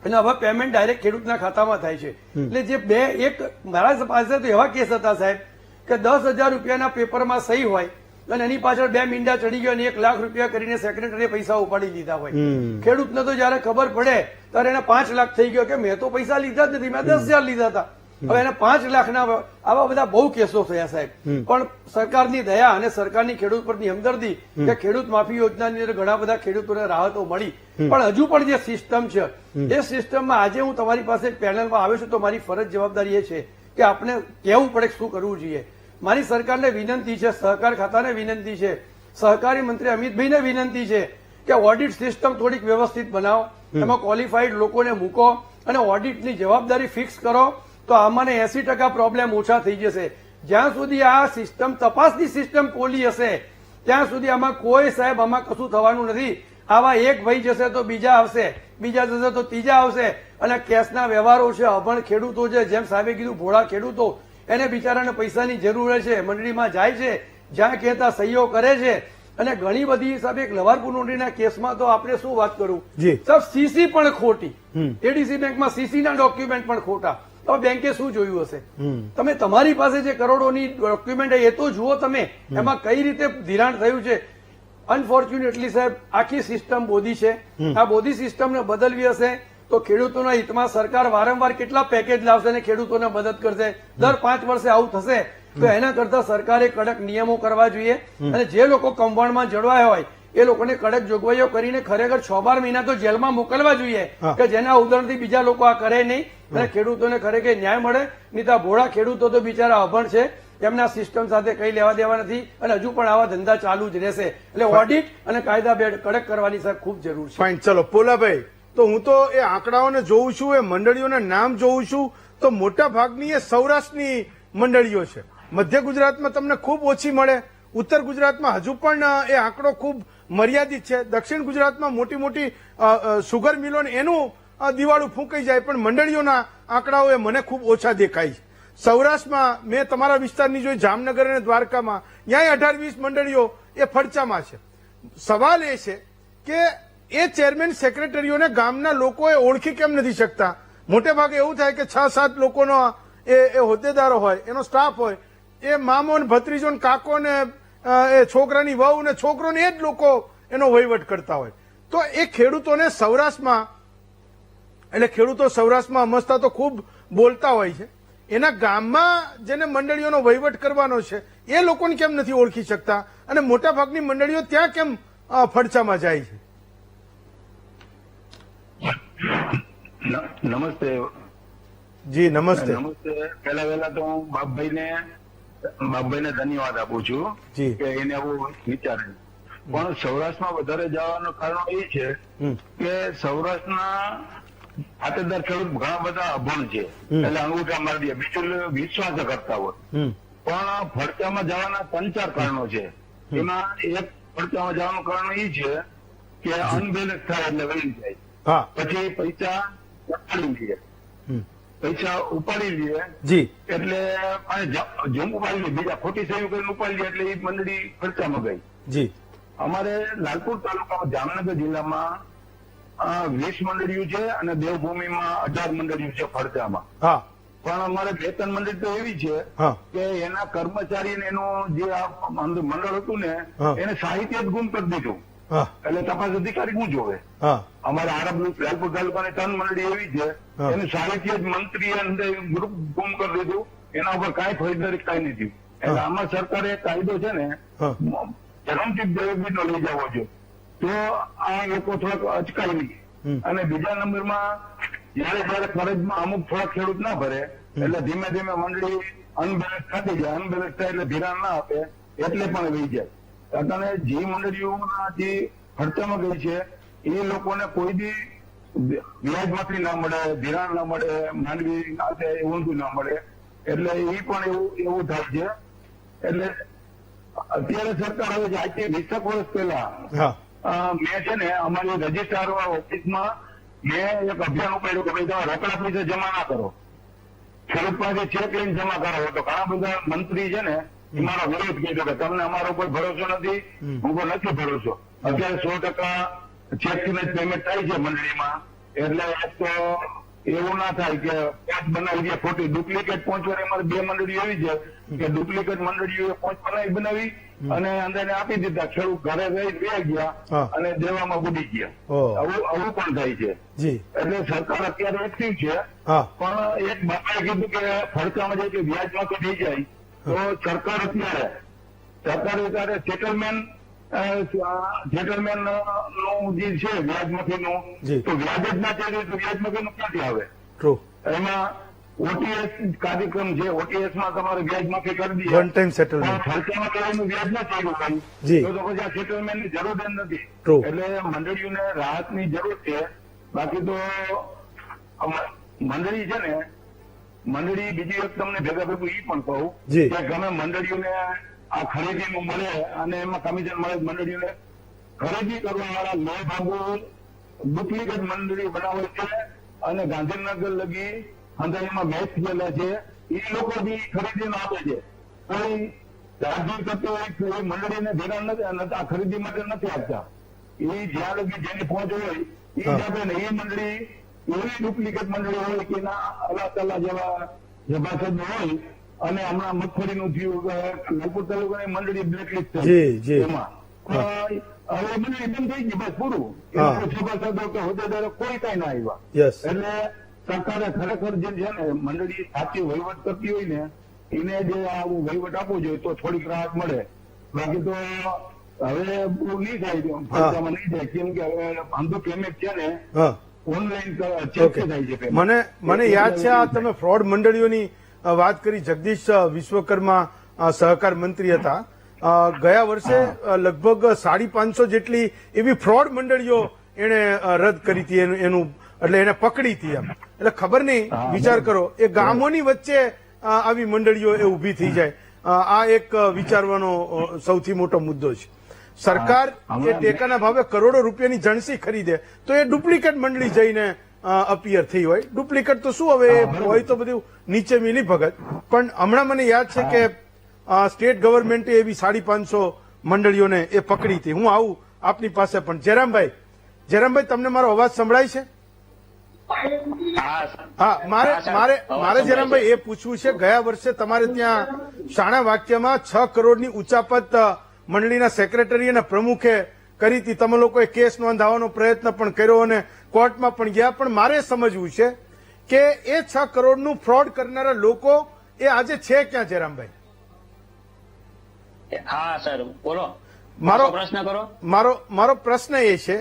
અને હવે પેમેન્ટ ડાયરેક્ટ ખેડૂતના ખાતામાં થાય છે. એટલે જે મારા પાસે તો એવા કેસ હતા સાહેબ કે 10,000 રૂપિયાના પેપરમાં સહી હોય અને એની પાછળ 2 મીંડા ચડી ગયો અને 1 લાખ રૂપિયા કરીને સેક્રેટરીએ પૈસા ઉપાડી લીધા હોય. ખેડૂતને તો જયારે ખબર પડે ત્યારે એને 5 લાખ થઈ ગયો કે મેં તો પૈસા લીધા જ નથી, મેં 10,000 લીધા હતા. હવે એને 5 લાખના આવા બધા બહુ કેસો થયા સાહેબ. પણ સરકારની દયા અને સરકારની ખેડૂત પરની હમદર્દી કે ખેડૂત માફી યોજનાની અંદર ઘણા બધા ખેડૂતોને રાહતો મળી. પણ હજુ પણ જે સિસ્ટમ છે એ સિસ્ટમમાં આજે હું તમારી પાસે પેનલમાં આવ્યો છું તો મારી ફરજ જવાબદારી એ છે કે આપણે કહેવું પડે શું કરવું જોઈએ. મારી સરકારને વિનંતી છે, સહકાર ખાતાને વિનંતી છે સહકારી મંત્રી અમિતભાઈને વિનંતી છે કે ઓડિટ સિસ્ટમ થોડીક વ્યવસ્થિત બનાવો, એમાં ક્વોલિફાઈડ લોકોને મૂકો અને ઓડિટની જવાબદારી ફિક્સ કરો તો આમાંને 80% પ્રોબ્લેમ ઓછા થઈ જશે. જ્યાં સુધી આ સિસ્ટમ તપાસની સિસ્ટમ પોલી હશે ત્યાં સુધી આમાં કોઈ સાહેબ આમાં કશું થવાનું નથી. આવા એક ભાઈ જશે તો બીજા આવશે, બીજા જશે તો ત્રીજા આવશે અને કેશના વ્યવહારો છે, અભણ ખેડૂતો છે, જેમ સાહેબે કીધું ભોળા ખેડૂતો, એને બિચારાને પૈસાની જરૂર છે, મંડળીમાં જાય છે, જ્યાં કહેતા સહીઓ કરે છે અને ઘણી બધી સાહેબ એક લવારપુર નોંધણીના કેસમાં તો આપણે શું વાત કરું સાહેબ, સીસી પણ ખોટી, એડીસી બેંકમાં સીસી ના ડોક્યુમેન્ટ પણ ખોટા. તો બેંકે શું જોયું હશે? તમે તમારી પાસે જે કરોડોની ડોક્યુમેન્ટ એ તો જુઓ તમે, એમાં કઈ રીતે ધિરાણ થયું છે. અનફોર્ચ્યુનેટલી સાહેબ આખી સિસ્ટમ બોધી છે. આ બોધી સિસ્ટમને બદલવી હશે તો ખેડૂતોના હિતમાં સરકાર વારંવાર કેટલા પેકેજ લાવશે અને ખેડૂતોને મદદ કરશે. દર 5 વર્ષે આવું થશે તો એના કરતા સરકારે કડક નિયમો કરવા જોઈએ અને જે લોકો કૌભાંડમાં જળવાયા હોય એ લોકોને કડક જોગવાઈઓ કરીને ખરેખર 6-12 મહિના તો જેલમાં મોકલવા જોઈએ કે જેના ઉદાહરણથી બીજા લોકો આ કરે નહીં અને ખેડૂતોને ખરેખર ન્યાય મળે. નહીં તો ભોળા ખેડૂતો તો બિચારા અભણ છે, તેમના સિસ્ટમ સાથે કઈ લેવા દેવા નથી અને હજુ પણ આવા ધંધા ચાલુ જ રહેશે. એટલે ઓડિટ અને કાયદા કડક કરવાની સાહેબ ખૂબ જરૂર છે. ફાઇન, ચલો પોલાભાઈ, તો હું તો એ આંકડાઓને જોઉં છું, એ મંડળીઓના નામ જોઉં છું તો મોટા ભાગની એ સૌરાષ્ટ્રની મંડળીઓ છે. મધ્ય ગુજરાતમાં તમને ખૂબ ઓછી મળે, ઉત્તર ગુજરાતમાં હજુ પણ એ આંકડો ખૂબ મર્યાદિત છે, દક્ષિણ ગુજરાતમાં મોટી મોટી સુગર મિલો એનું દિવાળું ફૂંકાઈ જાય, પણ મંડળીઓના આંકડાઓ એ મને ખૂબ ઓછા દેખાય છે. સૌરાષ્ટ્રમાં મેં તમારા વિસ્તારની જોઈ, જામનગર અને દ્વારકામાં ત્યાં 18-20 મંડળીઓ એ ફડચામાં છે. સવાલ એ છે કે એ ચેરમેન સેક્રેટરીઓને ગામના લોકોએ ઓળખી કેમ નથી શકતા? મોટે ભાગે એવું થાય કે 6-7 લોકોનો એ હોદ્દેદારો હોય, એનો સ્ટાફ હોય, એ મામો ને ભત્રીજો ને કાકો ને એ છોકરાની વહુ ને છોકરો ને એ જ લોકો એનો વહીવટ કરતા હોય. તો એ ખેડૂતોને સૌરાષ્ટ્રમાં, એટલે ખેડૂતો સૌરાષ્ટ્રમાં અમસ્તા તો ખૂબ બોલતા હોય છે, એના ગામમાં જેને મંડળીઓનો વહીવટ કરવાનો છે એ લોકોને કેમ નથી ઓળખી શકતા અને મોટા ભાગની મંડળીઓ ત્યાં કેમ ફડચામાં જાય છે? નમસ્તે જી નમસ્તે. નમસ્તે. પહેલા તો હું બાપભાઈને ધન્યવાદ આપું છું કે એને આવું વિચારે. પણ સૌરાષ્ટ્રમાં વધારે જવાનું કારણ એ છે કે સૌરાષ્ટ્રના ખાતેદાર ખેડૂત ઘણા બધા અભણ છે, એટલે અંગૂઠા મારી દે, બીજું વિશ્વાસ કરતા હોય. પણ ફડચામાં જવાના 3-4 કારણો છે. એમાં એક ફડચામાં જવાનું કારણ એ છે કે અનબેલેન્સ થાય એટલે વહી જાય, પછી પૈસા ઉપાડી લે એટલે જેમ ઉપાડી લે બીજા ખોટી સહી કરીને ઉપાડી લે એટલે એ મંડળી ખર્ચામાં ગઈ. અમારે લાલપુર તાલુકામાં જામનગર જિલ્લામાં 20 મંડળીઓ છે અને દેવભૂમિમાં 18 મંડળીઓ છે ફરજામાં. પણ અમારે 2-3 મંડળી તો એવી છે કે એના કર્મચારી એનું જે મંડળ હતું ને એને સાહિત્ય જ ગુમ કરી દીધું. એટલે તપાસ અધિકારી શું જોવે? અમારે લાલપુર તાલુકાની 3 મંડળી એવી છે એનું સાહિત્ય જ મંત્રી ગ્રુપ ગુમ કરી દીધું, એના ઉપર કાંઈ ફોજદારી કાંઈ નથી. એટલે આમાં સરકારે કાયદો છે ને ધરમથી દેવભૂમિનો લઈ જવો જોઈએ તો આ લોકો થોડાક અચકાય નહીં. અને બીજા નંબરમાં જયારે ફરજમાં અમુક થોડાક ખેડૂત ના ભરે એટલે ધીમે ધીમે મંડળી અનબેલેન્સ થતી જાય, અનબેલેન્સ થાય એટલે ધિરાણ ના આપે એટલે પણ વહી જાય. અને જે મંડળીઓના જે ખર્ચામાં ગઈ છે એ લોકોને કોઈ બી વ્યાજ માફી ના મળે, ધિરાણ ના મળે, માંડવી ઊંધું ના મળે, એટલે એ પણ એવું થાય છે. એટલે અત્યારે સરકાર હવે છે આજથી 20 વર્ષ પહેલા મેં છે ને અમારી રજીસ્ટ્રાર ઓફિસમાં મેં એક અભિયાન ઉપાડ્યું કે ભાઈ તમે રોકડા પૈસા જમા ના કરો, ખેડૂત પાસે ચેક લઈને જમા કરો. તો ઘણા બધા મંત્રી છે ને મારો વિરોધ કીધો કે તમને અમારો કોઈ ભરોસો નથી, હું નથી ભરોસો. અત્યારે 100% ચેક થી જ પેમેન્ટ થાય છે મંડળીમાં. એટલે તો એવું ના થાય કે પહોંચ બનાવી દે ખોટી ડુપ્લિકેટ પહોંચવાની. અમારી 2 મંડળીઓ એવી છે કે ડુપ્લિકેટ મંડળીઓ પહોંચ બનાવી અને અંદર આપી દીધા, ખેડૂત ઘરે રહી ગયા અને દેવામાં બુડી ગયા. આવું પણ થાય છે. એટલે સરકાર અત્યારે એક્ટિવ છે, પણ એક બાપાએ કીધું કે ફડકામાં જાય કે વ્યાજમાં તો થઈ જાય તો સરકાર અત્યારે સેટલમેન્ટ નું જે છે વ્યાજમાફીનું, તો વ્યાજ જ ના ચાલે તો વ્યાજમાફીનું ક્યાંથી આવે? એમાં ઓટીએસ કાર્યક્રમ છે, ઓટીએસ માં તમારે વ્યાજ માફી કરી દઈએ, વન ટાઈમ સેટલમેન્ટ, ખર્ચામાં તો એનું વ્યાજ ના ચાલ્યું જી. તો પછી આ સેટલમેન્ટની જરૂર જ નથી. True. એટલે મંડળીઓને રાહતની જરૂર છે. બાકી તો મંડળી છે ને, મંડળી બીજી એક તમને ભેગા ભેગું ઈ પણ કહું જી. કે ગમે મંડળીઓને આ ખરીદીનું મળે અને એમાં કમિશન મળે, મંડળીઓને ખરીદી કરવા વાળા લો ભાગો ડુપ્લિકેટ મંડળી બનાવે છે અને ગાંધીનગર લગી અંદાજમાં મેચ થયેલા છે. એ લોકો બી ખરીદીને આપે છે. કોઈ ચાર્જિંગ કરતો હોય કોઈ મંડળીને ધિરાણ નથી, આ ખરીદી માટે નથી આપતા. એ જ્યાં લગી જેની પહોંચ હોય એ જ આપે ને. એ મંડળી એવી ડુપ્લિકેટ મંડળી હોય કે એના અલા તલા જેવા સભાસદ હોય. અને હમણાં મગફળીનું થયું લાલપુર તાલુકાની મંડળી બ્લેકલિસ્ટ જી. એમાં હવે મંડળી બંધ થઈ ગઈ, બસ પૂરું. સભાસદો કે હોદ્દેદારો કોઈ કઈ ના આવ્યા. યસ. એટલે સરકારે ખરેખર જે છે ને મંડળી સાચી વહીવટ કરતી હોય ને એને જે આવું વહીવટ આપવું જોઈએ તો થોડીક રાહત મળે. બાકી તો હવે બહુ નહીં થાય, ફરજામાં નહીં થાય, કેમ કે હવે આમ પેમેન્ટ છે ને ઓનલાઈન ચેક થાય છે. મને યાદ છે આ તમે ફ્રોડ મંડળીઓની વાત કરી. જગદીશ વિશ્વકર્મા સહકાર મંત્રી હતા. ગયા વર્ષે લગભગ 550 જેટલી એવી ફ્રોડ મંડળીઓ એને રદ કરી હતી, એનું એટલે એને પકડી હતી એમ. એટલે ખબર નહીં, વિચાર કરો, એ ગામોની વચ્ચે આવી મંડળીઓ એ ઉભી થઈ જાય. આ એક વિચારવાનો સૌથી મોટો મુદ્દો છે. સરકાર એ ટેકાના ભાવે કરોડો રૂપિયાની જણસી ખરીદે તો એ ડુપ્લિકેટ મંડળી જઈને અપિયર થઈ હોય. ડુપ્લિકેટ તો શું હવે હોય તો બધું નીચે મિલી ભગત. પણ હમણાં મને યાદ છે કે સ્ટેટ ગવર્મેન્ટે એવી 550 મંડળીઓને એ પકડી હતી. હું આવું આપની પાસે પણ. જયરામભાઈ તમને મારો અવાજ સંભળાય છે? હા, મારે જયરામભાઈ એ પૂછવું છે, ગયા વર્ષે તમારે ત્યાં શાણા વાક્યમાં 6 કરોડની ઉચાપત મંડળીના સેક્રેટરી અને પ્રમુખે કરી હતી. તમે લોકોએ કેસ નોંધાવવાનો પ્રયત્ન પણ કર્યો અને કોર્ટમાં પણ ગયા. પણ મારે સમજવું છે કે એ 6 કરોડનું ફ્રોડ કરનારા લોકો એ આજે છે ક્યાં, જયરામભાઈ? હા સર, બોલો. મારો પ્રશ્ન કરો. મારો પ્રશ્ન એ છે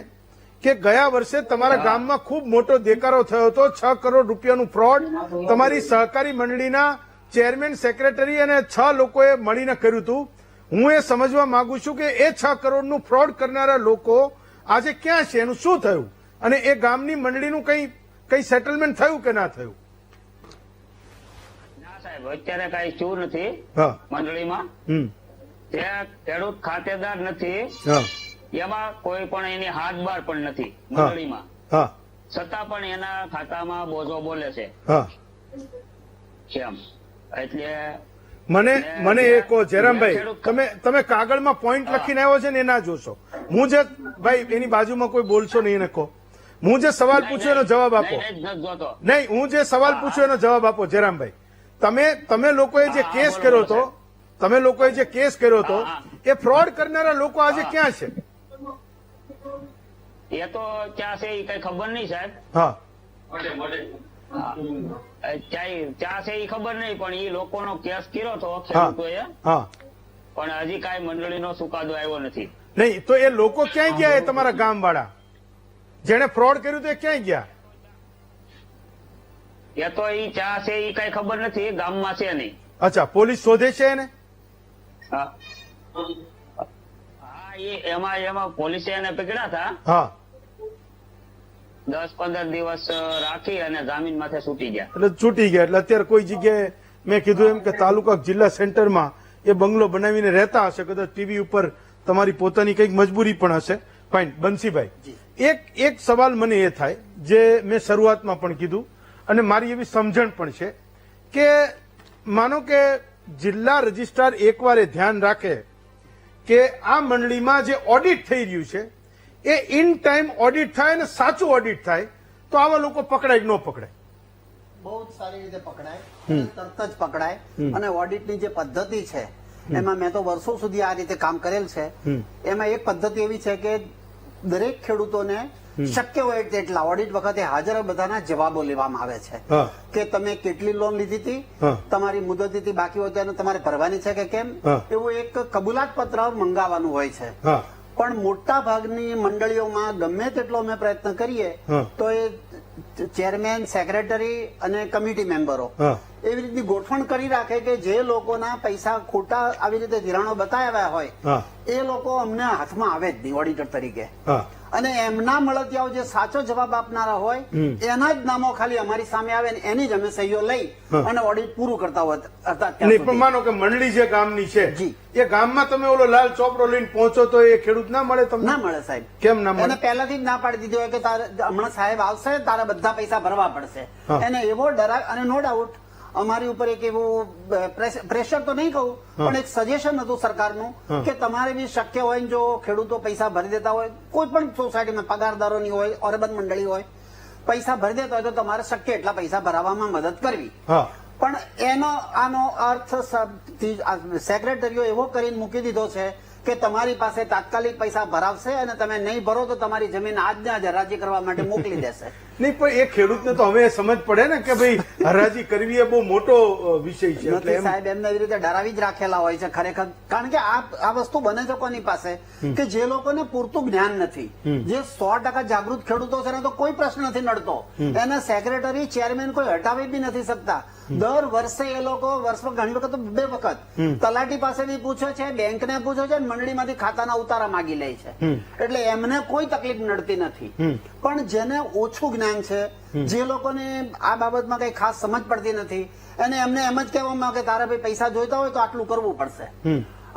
કે ગયા વર્ષે તમારા ગામમાં ખૂબ મોટો દેકારો થયો હતો. 6 કરોડ રૂપિયાનું ફ્રોડ તમારી સહકારી મંડળીના ચેરમેન, સેક્રેટરી અને 6 લોકોએ મળીને કર્યું હતું. હું એ સમજવા માંગુ છું કે એ 6 કરોડનું ફ્રોડ કરનારા લોકો આજે ક્યાં છે, એનું શું થયું, અને એ ગામની મંડળીનું કઈ સેટલમેન્ટ થયું કે ના થયું? ના સાહેબ, અત્યારે કઈ શું નથી મંડળીમાં. ત્યાં ખેડૂત ખાતેદાર નથી, એમાં કોઈ પણ એની હાથ બાર પણ નથી મંડળીમાં, છતાં પણ એના ખાતામાં બોજો બોલે છે. કેમ? એટલે મને એ કહો જયરામભાઈ, તમે કાગળમાં પોઈન્ટ લખીને આવ્યો છે ને એ ના જોશો. હું જે ભાઈ એની બાજુમાં કોઈ બોલશો નહીં, એને કહો. હું જે સવાલ પૂછ્યો એનો જવાબ આપો. નહીં, હું જે સવાલ પૂછ્યો એનો જવાબ આપો જયરામભાઈ. તમે લોકોએ જે કેસ કર્યો હતો, એ ફ્રોડ કરનારા લોકો આજે ક્યાં છે? એ તો ક્યાં છે એ કઈ ખબર નહીં સાહેબ. હા, ત્યાં છે એ ખબર નહીં, પણ એ લોકોનો કેસ કર્યો હતો ખેડૂતોએ, પણ હજી કાંઈ મંડળીનો ચુકાદો આવ્યો નથી. નહીં તો એ લોકો ક્યાંય ગયા? એ તમારા ગામ વાળા જેને ફ્રોડ કર્યું તો એ ક્યાંય ગયા? એ તો એ ચા છે એ કઈ ખબર નથી, ગામમાં છે નહીં. અચ્છા, પોલીસ શોધે છે એને? હા, એમાં પોલીસે એને પકડ્યા હતા. હા, 10-15 દિવસ રાખી અને જામીન માથે છૂટી ગયા. એટલે છૂટી ગયા. એટલે અત્યારે કોઈ જગ્યાએ મેં કીધું એમ કે તાલુકા જિલ્લા સેન્ટરમાં એ બંગલો બનાવીને રહેતા હશે. કદાચ ટીવી ઉપર તમારી પોતાની કંઈક મજબૂરી પણ હશે. ફાઇન. બંસીભાઈ, એક સવાલ મને એ થાય, જે મેં શરૂઆતમાં પણ કીધું અને મારી એવી સમજણ પણ છે કે માનો કે જિલ્લા રજિસ્ટ્રાર એકવાર એ ધ્યાન રાખે કે આ મંડળીમાં જે ઓડિટ થઈ રહ્યું છે એ ઇન ટાઈમ ઓડિટ થાય અને સાચું ઓડિટ થાય તો આવા લોકો પકડાય કે ન પકડાય? બહુ જ સારી રીતે પકડાય, તરત જ પકડાય. અને ઓડિટની જે પદ્ધતિ છે એમાં મેં તો વર્ષો સુધી આ રીતે કામ કરેલ છે. એમાં એક પદ્ધતિ એવી છે કે દરેક ખેડૂતોને શક્ય હોય તેટલા ઓડિટ વખતે હાજર બધાના જવાબો લેવામાં આવે છે કે તમે કેટલી લોન લીધી હતી, તમારી મુદતથી બાકી હોય તો તમારે ભરવાની છે કે કેમ, એવું એક કબૂલાત પત્ર મંગાવવાનું હોય છે. પણ મોટા ભાગની મંડળીઓમાં ગમે તેટલો અમે પ્રયત્ન કરીએ તો એ ચેરમેન, સેક્રેટરી અને કમિટી મેમ્બરો એવી રીતની ગોઠવણ કરી રાખે કે જે લોકોના પૈસા ખોટા આવી રીતે ધિરાણો બતાવ્યા હોય એ લોકો અમને હાથમાં આવે જ નહીં ઓડિટર તરીકે, અને એમના મળતિયાઓ જે સાચો જવાબ આપનારા હોય એના જ નામો ખાલી અમારી સામે આવે ને એની જ અમે સહીઓ લઈ અને ઓડિટ પૂરું કરતા હતા. પણ માનો કે મંડળી જે ગામની છે એ ગામમાં તમે ઓલો લાલ ચોપડો લઈને પહોંચો તો એ ખેડૂત ના મળે તમને? ના મળે સાહેબ. કેમ ના મળે? એને પહેલાથી જ ના પાડી દીધી હોય કે તારે હમણાં સાહેબ આવશે, તારે બધા પૈસા ભરવા પડશે. એને એવો ડરાવ, અને નો ડાઉટ અમારી ઉપર એક એવું પ્રેશર તો નહીં કહું પણ એક સજેશન હતું સરકારનું કે તમારે બી શક્ય હોય જો ખેડૂતો પૈસા ભરી દેતા હોય, કોઈ પણ સોસાયટીમાં પગારદારોની હોય, અર્બન મંડળી હોય, પૈસા ભરી દેતા હોય તો તમારે શક્ય એટલા પૈસા ભરાવામાં મદદ કરવી. પણ આનો અર્થ સેક્રેટરીઓ એવો કરીને મૂકી દીધો છે કે તમારી પાસે તાત્કાલિક પૈસા ભરાવશે અને તમે નહીં ભરો તો તમારી જમીન આજને આજ હરાજી કરવા માટે મોકલી દેશે. નહીં, પણ એ ખેડૂતને તો હવે સમજ પડે ને કે ભાઈ હરાજી કરવી એ બહુ મોટો વિષય છે. એટલે સાહેબ એમને એવી રીતે ડરાવી જ રાખેલા હોય છે ખરેખર, કારણ કે આ વસ્તુ બને છે કોની પાસે કે જે લોકોને પૂરતું જ્ઞાન નથી, જે 100% જાગૃત ખેડૂતો છે ને તો કોઈ પ્રશ્ન નથી નડતો, એને સેક્રેટરી, ચેરમેન કોઈ હટાવી બી નથી શકતા. દર વર્ષે એ લોકો વર્ષમાં ઘણી વખત 2 વખત તલાટી પાસે બી પૂછે છે, બેંકને પૂછે છે, મંડળીમાંથી ખાતાના ઉતારા માંગી લે છે. એટલે એમને કોઈ તકલીફ નડતી નથી. પણ જેને ઓછું જ્ઞાન છે, જે લોકોને આ બાબતમાં કઈ ખાસ સમજ પડતી નથી, અને એમને એમ જ કહેવામાં કે તારે ભાઈ પૈસા જોઈતા હોય તો આટલું કરવું પડશે.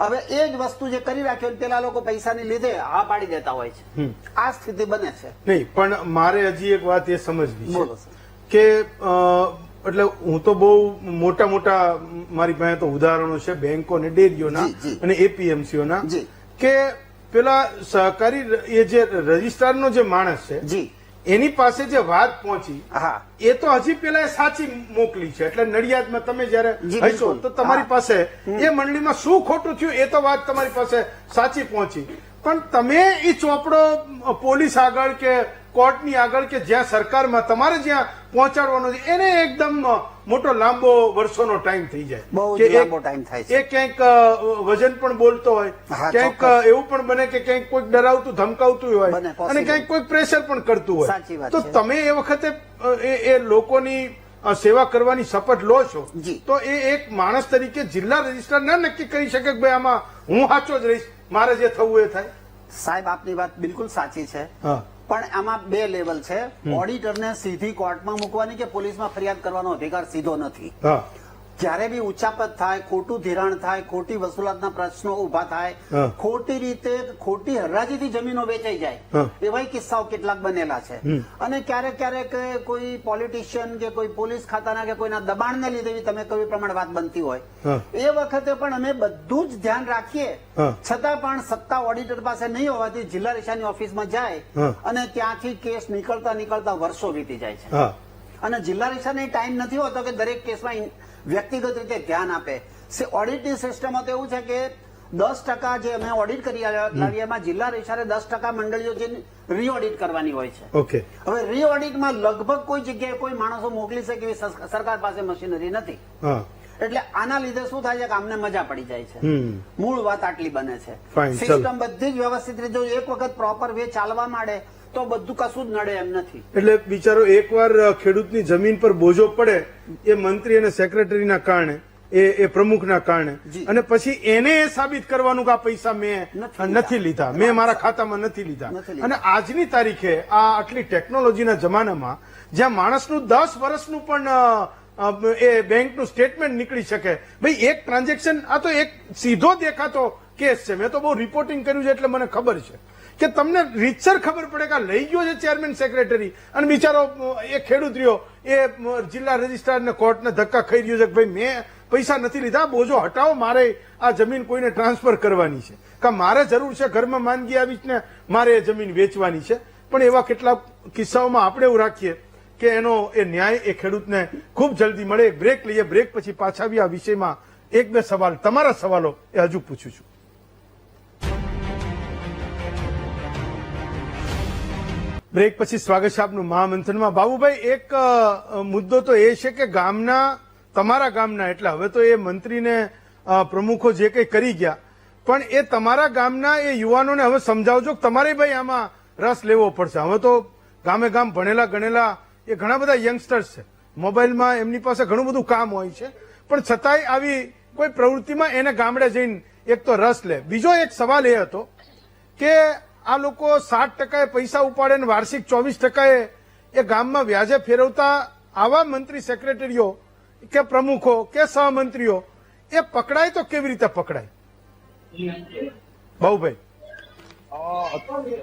હવે એ જ વસ્તુ જે કરી રાખ્યો પેલા લોકો પૈસાની લીધે હા પાડી દેતા હોય છે. આ સ્થિતિ બને છે. નહીં, પણ મારે હજી એક વાત એ સમજવી છે કે એટલે હું તો બહુ મોટા મોટા મારી પાસે તો ઉદાહરણો છે બેંકો ને ડેરીઓના અને એપીએમસીઓના કે પેલા સહકારી એ જે રજિસ્ટ્રારનો જે માણસ છે એની પાસે જે વાત પહોંચી એ તો હજી પેલા સાચી મોકલી છે. એટલે નડિયાદમાં તમે જયારે હશો તો તમારી પાસે એ મંડળીમાં શું ખોટું થયું એ તો વાત તમારી પાસે સાચી પહોંચી, પણ તમે એ ચોપડો પોલીસ આગળ કે કોર્ટની આગળ કે જ્યાં સરકારમાં તમારે જ્યાં પહોંચાડવાનો છે એને એકદમ મોટો લાંબો વર્ષોનો ટાઈમ થઈ જાય કે એ ક્યાંક વજન પણ બોલતો હોય, ક્યાંક એવું પણ બને કે ક્યાંક કોઈક ડરાવતું ધમકાવતું હોય અને ક્યાંક કોઈક પ્રેશર પણ કરતું હોય. તો તમે એ વખતે એ લોકોની સેવા કરવાની શપથ લો છો તો એ એક માણસ તરીકે જિલ્લા રજિસ્ટ્રાર ના નક્કી કરી શકે કે ભાઈ આમાં હું સાચો જ રહીશ, મારે જે થવું એ થાય? સાહેબ આપની વાત બિલકુલ સાચી છે, પણ આમાં 2 લેવલ છે. ઓડિટરને સીધી કોર્ટમાં મૂકવાની કે પોલીસમાં ફરિયાદ કરવાનો અધિકાર સીધો નથી. જયારે બી ઉચ્ચાપત થાય, ખોટું ધિરાણ થાય, ખોટી વસૂલાતના પ્રશ્નો ઉભા થાય, ખોટી રીતે ખોટી હરાજીથી જમીનો વેચાઈ જાય, એવા કિસ્સાઓ કેટલાક બનેલા છે. અને ક્યારેક ક્યારેક કોઈ પોલિટિશિયન કે કોઈ પોલીસ ખાતાના કે કોઈના દબાણને લીધે તમે કહ્યું પ્રમાણે વાત બનતી હોય, એ વખતે પણ અમે બધું જ ધ્યાન રાખીએ, છતાં પણ સત્તા ઓડિટર પાસે નહીં હોવાથી જિલ્લા રેશાની ઓફિસમાં જાય અને ત્યાંથી કેસ નીકળતા વર્ષો વીતી જાય છે. અને જિલ્લા રેશાને ટાઈમ નથી હોતો કે દરેક કેસમાં વ્યક્તિગત રીતે ધ્યાન આપે. ઓડિટની સિસ્ટમમાં તો એવું છે કે 10% જે અમે ઓડિટ કરી લાવીએ એમાં જિલ્લા રેશાને 10% મંડળીઓ જે રીઓડિટ કરવાની હોય છે. હવે રીઓડિટમાં લગભગ કોઈ જગ્યાએ કોઈ માણસો મોકલી શકે એવી સરકાર પાસે મશીનરી નથી. એટલે આના લીધે શું થાય છે કે અમને મજા પડી જાય છે. મૂળ વાત આટલી બને છે. સિસ્ટમ બધી જ વ્યવસ્થિત રીતે જો એક વખત પ્રોપર વે ચાલવા માંડે તો બધું કશું જ નડે એમ નથી. એટલે બિચારો એકવાર ખેડૂતની જમીન પર બોજો પડે એ મંત્રી અને સેક્રેટરીના કારણે, એ પ્રમુખના કારણે, અને પછી એને એ સાબિત કરવાનું કે આ પૈસા મેં નથી લીધા, મેં મારા ખાતામાં નથી લીધા. અને આજની તારીખે આ આટલી ટેકનોલોજીના જમાનામાં જ્યાં માણસનું 10 વર્ષનું પણ એ બેંકનું સ્ટેટમેન્ટ નીકળી શકે, ભાઈ એક ટ્રાન્ઝેક્શન, આ તો એક સીધો દેખાતો કેસ છે. મેં તો બહુ રિપોર્ટિંગ કર્યું છે એટલે મને ખબર છે કે તમને રીતસર ખબર પડે કે લઈ ગયો છે ચેરમેન સેક્રેટરી અને બિચારો એ ખેડૂત રહ્યો એ જિલ્લા રજિસ્ટ્રારને કોર્ટને ધક્કા ખાઈ રહ્યો છે કે ભાઈ મેં પૈસા નથી લીધા, બોજો હટાવો, મારે આ જમીન કોઈને ટ્રાન્સફર કરવાની છે કે મારે જરૂર છે, ઘરમાં માંદગી આવી છે ને મારે એ જમીન વેચવાની છે. પણ એવા કેટલાક કિસ્સાઓમાં આપણે એવું રાખીએ કે એનો એ ન્યાય એ ખેડૂતને ખૂબ જલ્દી મળે. એક બ્રેક લઈએ, બ્રેક પછી પાછા આવી આ વિષયમાં 1-2 સવાલ, તમારા સવાલો એ હજુ પૂછું છું. બ્રેક પછી સ્વાગત છે આપનું મહામંથનમાં. બાબુભાઈ, એક મુદ્દો તો એ છે કે ગામના, તમારા ગામના, એટલે હવે તો એ મંત્રીને પ્રમુખો જે કંઈ કરી ગયા, પણ એ તમારા ગામના એ યુવાનોને હવે સમજાવજો કે તમારે ભાઈ આમાં રસ લેવો પડશે. હવે તો ગામે ગામ ભણેલા ગણેલા એ ઘણા બધા યંગસ્ટર્સ છે, મોબાઈલમાં એમની પાસે ઘણું બધું કામ હોય છે, પણ છતાંય આવી કોઈ પ્રવૃત્તિમાં એને ગામડે જઈને એક તો રસ લે. બીજો એક સવાલ એ હતો કે આ લોકો 60% પૈસા ઉપાડે ને વાર્ષિક 24% એ ગામમાં વ્યાજે ફેરવતા આવા મંત્રી સેક્રેટરીઓ કે પ્રમુખો કે સહમંત્રીઓ એ પકડાય તો કેવી રીતે પકડાય? બાબુભાઈ.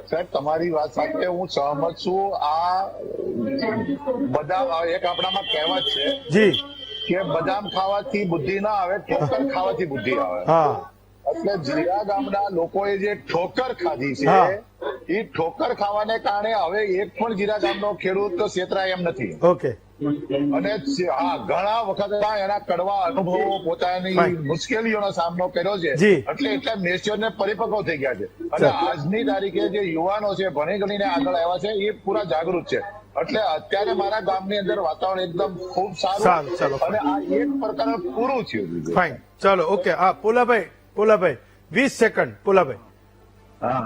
સાહેબ, તમારી વાત સાથે હું સહમત છું. આ બધા એક આપણામાં કહેવત છે જી કે બદામ ખાવાથી બુદ્ધિ ના આવે, ઠોકર ખાવાથી બુદ્ધિ આવે. હા, એટલે જીરા ગામના લોકોએ જે ઠોકર ખાધી છે એ ઠોકર ખાવાને કારણે હવે એક પણ જીરા ગામનો ખેડૂત છેતરાય એમ નથી. ઓકે. અને હા, ઘણા વખત એના કડવા અનુભવો, પોતાની મુશ્કેલીઓનો સામનો કર્યો છે, એટલે એટલા મેચ્યોર ને પરિપક્વ થઈ ગયા છે. અને આજની તારીખે જે યુવાનો છે, ભણી ગણીને આગળ આવ્યા છે, એ પૂરા જાગૃત છે. એટલે અત્યારે મારા ગામની અંદર વાતાવરણ એકદમ ખૂબ સારું અને આ એક પ્રકારનું પૂરું થયું. ફાઇન, ચાલો, ઓકે. હા, પોલાભાઈ 20 સેકન્ડ. પોલાભાઈ. હા,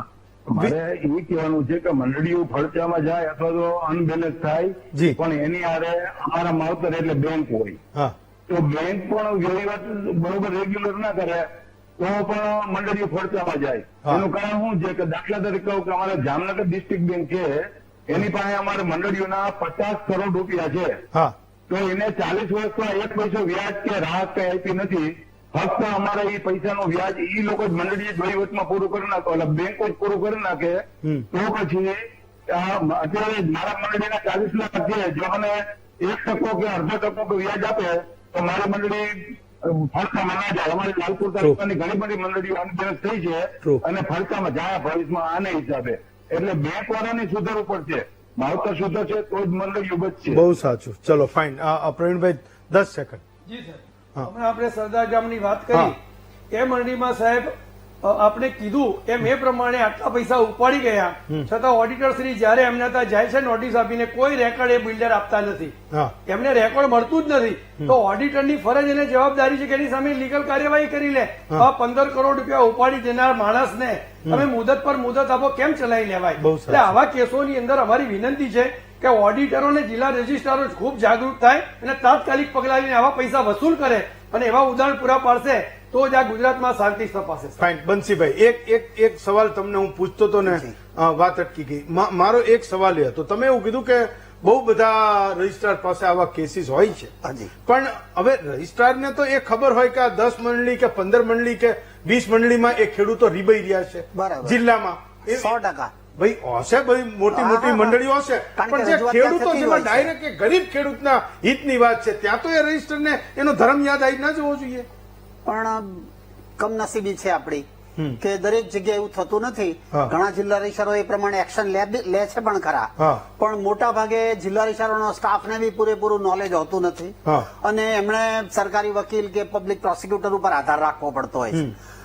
મારે એ કહેવાનું છે કે મંડળીઓ ફરચામાં જાય અથવા તો અનબેલેન્સ થાય, પણ એની આરે અમારા માવતર એટલે બેંક હોય, તો બેંક પણ વહીવટ બરોબર રેગ્યુલર ના કરે તો પણ મંડળીઓ ફરચામાં જાય. એનું કારણ શું છે કે દાખલા તરીકે કહું કે અમારે જામનગર ડિસ્ટ્રિક્ટ બેંક છે, એની પાસે અમારે મંડળીઓના 50 કરોડ રૂપિયા છે, તો એને 40 વર્ષમાં 1 પૈસો વ્યાજ કે રાહત કઈ આપી નથી. ફક્ત અમારે એ પૈસાનું વ્યાજ એ લોકો જ મંડળીએ વહીવટમાં પૂરું કરી નાખે, એટલે બેંકો જ પૂરું કરી નાખે. તો પછી અત્યારે મારા મંડળીના 40 લાખ છે, જો મને 1% કે અડધો ટકો વ્યાજ આપે તો મારી મંડળી ફરકામાં ના જાય. અમારી લાલપુર તાલુકાની ઘણી બધી મંડળીઓ અનબેલેન્સ થઈ છે અને ફરકામાં જાય ભવિષ્યમાં આને હિસાબે. એટલે બેંક વાળાને સુધારવું પડશે, માવતર સુધરશે તો જ મંડળીઓ બચશે. બહુ સાચું. ચલો, ફાઇન. પ્રવીણભાઈ 10 સેકન્ડ. જી સર, હમણાં આપણે સરદાર ગામની વાત કરી, એ મંડળીમાં સાહેબ આપણે કીધું એમ એ પ્રમાણે આટલા પૈસા ઉપાડી ગયા, છતાં ઓડિટર શ્રી જયારે એમના ત્યાં જાય છે નોટિસ આપીને કોઈ રેકોર્ડ એ બિલ્ડર આપતા નથી, એમને રેકોર્ડ મળતું જ નથી. તો ઓડિટરની ફરજ અને જવાબદારી છે કે એની સામે લીગલ કાર્યવાહી કરી લે. આ 15 કરોડ રૂપિયા ઉપાડી દેનાર માણસને તમે મુદત પર મુદત આપો, કેમ ચલાવી લેવાય? એટલે આવા કેસોની અંદર અમારી વિનંતી છે કે ઓડિટરો અને જિલ્લા રજિસ્ટ્રારો ખૂબ જાગૃત થાય અને તાત્કાલિક પગલાં લઈને આવા પૈસા વસૂલ કરે અને એવા ઉદાહરણ પૂરા પાડશે તો જ આ ગુજરાતમાં શાંતિ સ્થપાશે. ફાઇન. બંસીભાઈ, એક સવાલ તમને હું પૂછતો હતો ને વાત અટકી ગઈ. મારો એક સવાલ એ હતો, તમે એવું કીધું કે બહુ બધા રજિસ્ટ્રાર પાસે આવા કેસીસ હોય છે, પણ હવે રજિસ્ટ્રારને તો એ ખબર હોય કે આ 10 મંડળી કે 15 મંડળી કે 20 મંડળીમાં એ ખેડૂતો રીબાઈ રહ્યા છે જિલ્લામાં. 100% ભાઈ હશે, ભાઈ મોટી મોટી મંડળીઓ હશે, પણ જે ખેડૂતો જેમાં ડાયરેક્ટ કે ગરીબ ખેડૂતના હિતની વાત છે, ત્યાં તો એ રજિસ્ટરને એનો ધર્મ યાદ આવી ના જવો જોઈએ. પણ કમનસીબી છે આપણી કે દરેક જગ્યાએ એવું થતું નથી. ઘણા જિલ્લા રજિસ્ટ્રારો એ પ્રમાણે એક્શન લે છે પણ ખરા, પણ મોટા ભાગે જિલ્લા રજિસ્ટ્રારોનો સ્ટાફને બી પૂરેપૂરું નોલેજ હોતું નથી અને એમણે સરકારી વકીલ કે પબ્લિક પ્રોસિક્યુટર ઉપર આધાર રાખવો પડતો હોય છે.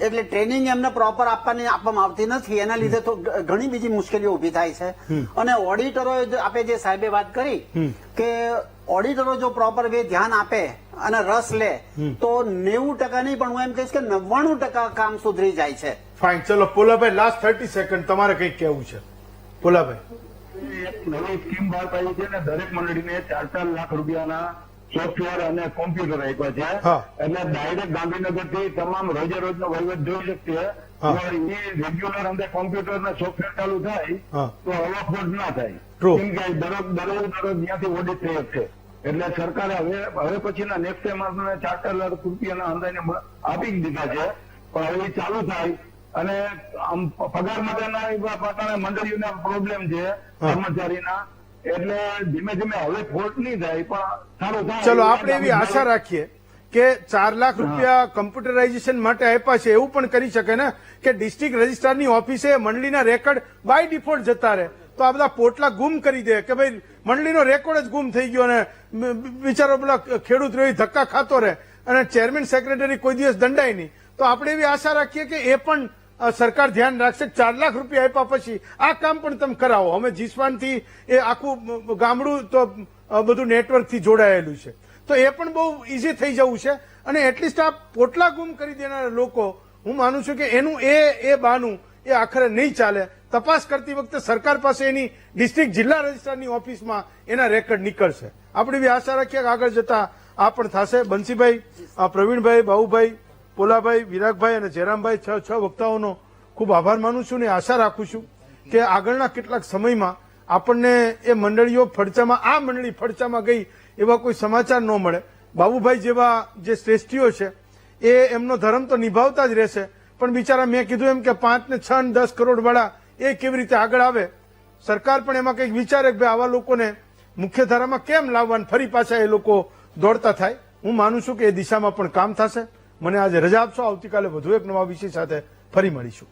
એટલે ટ્રેનિંગ એમને પ્રોપર આપવામાં આવતી નથી, એના લીધે તો ઘણી બીજી મુશ્કેલીઓ ઉભી થાય છે. અને ઓડિટરો આપે જે સાહેબે વાત કરી કે ઓડિટરો જો પ્રોપર વે ધ્યાન આપે અને રસ લે તો 90% નહીં પણ હું એમ કહીશ કે 99% કામ સુધરી જાય છે. ફાઇન. ચલો પોલાભાઈ, લાસ્ટ 30 સેકન્ડ, તમારે કઈક કેવું છે? પોલાભાઈ. એક નવી સ્કીમ બહાર પાડી છે ને દરેક મંડળીને 4-4 લાખ રૂપિયાના સોફ્ટવેર અને કોમ્પ્યુટર આપ્યા છે, એટલે ડાયરેક્ટ ગાંધીનગર થી તમામ રોજે રોજ નો વહીવટ જોઈ શકીએ. રેગ્યુલર અંદર કોમ્પ્યુટર ને સોફ્ટવેર ચાલુ થાય તો ઓવરફ્લોડ ના થાય, કેમ કે દરરોજ ત્યાંથી ઓડિટ થઈ શકશે. એટલે સરકારે હવે પછીના નેક્સ્ટ ટાઈમ આપણને 4-4 લાખ રૂપિયાના અંદાજે આપી દીધા છે, પણ હવે એ ચાલુ થાય. અને આમ પગાર માટેના મંડળીઓના પ્રોબ્લેમ છે કર્મચારીના, એટલે ધીમે ધીમે હવે ફોલ્ટ નહીં થાય પણ સારું થાય. ચલો, આપણે એવી આશા રાખીએ કે 4 લાખ રૂપિયા કમ્પ્યુટરાઇઝેશન માટે આપ્યા છે, એવું પણ કરી શકે ને કે ડિસ્ટ્રિક્ટ રજિસ્ટ્રારની ઓફિસે મંડળીના રેકોર્ડ બાય ડિફોલ્ટ જતા રહે, તો આ બધા પોટલા ગુમ કરી દે કે ભાઈ મંડળીનો રેકોર્ડ જ ગુમ થઈ ગયો અને બિચારો પેલા ખેડૂત રહ્યો ધક્કા ખાતો રહે અને ચેરમેન સેક્રેટરી કોઈ દિવસ દંડાય નહીં. તો આપણે એવી આશા રાખીએ કે એ પણ સરકાર ધ્યાન રાખશે. 4 લાખ રૂપિયા આપ્યા પછી આ કામ પણ તમે કરાવો. અમે જીસવાનથી એ આખું ગામડું તો બધું નેટવર્કથી જોડાયેલું છે, તો એ પણ બહુ ઇઝી થઈ જવું છે. અને એટલીસ્ટ આ પોટલા ગુમ કરી દેનારા લોકો, હું માનું છું કે એનું એ બાનું એ આખરે નહીં ચાલે. તપાસ કરતી વખતે સરકાર પાસે એની ડિસ્ટ્રિક્ટ જિલ્લા રજિસ્ટ્રારની ઓફિસમાં એના રેકર્ડ નીકળશે. આપણે એવી આશા રાખીએ કે આગળ જતા આ પણ થશે. બંસીભાઈ, પ્રવીણભાઈ, બાબુભાઈ, પોલાભાઈ, વિરાગભાઈ અને જયરામભાઈ, છ વક્તાઓનો ખૂબ આભાર માનું છું ને આશા રાખું છું કે આગળના કેટલાક સમયમાં આપણને એ મંડળીઓ ફડચામાં, આ મંડળી ફડચામાં ગઈ એવા કોઈ સમાચાર ન મળે. બાબુભાઈ જેવા જે શ્રેષ્ઠીઓ છે એ એમનો ધર્મ તો નિભાવતા જ રહેશે, પણ બિચારા મેં કીધું એમ કે 5 ને 6 ને 10 કરોડ વાળા એ કેવી રીતે આગળ આવે. સરકાર પણ એમાં કંઈક વિચારે કે ભાઈ આવા લોકોને મુખ્ય ધારામાં કેમ લાવવા, ફરી પાછા એ લોકો દોડતા થાય. હું માનું છું કે એ દિશામાં પણ કામ થશે. મને આજે રજા આપશો. આવતીકાલે વધુ એક નવા વિષય સાથે ફરી મળીશું.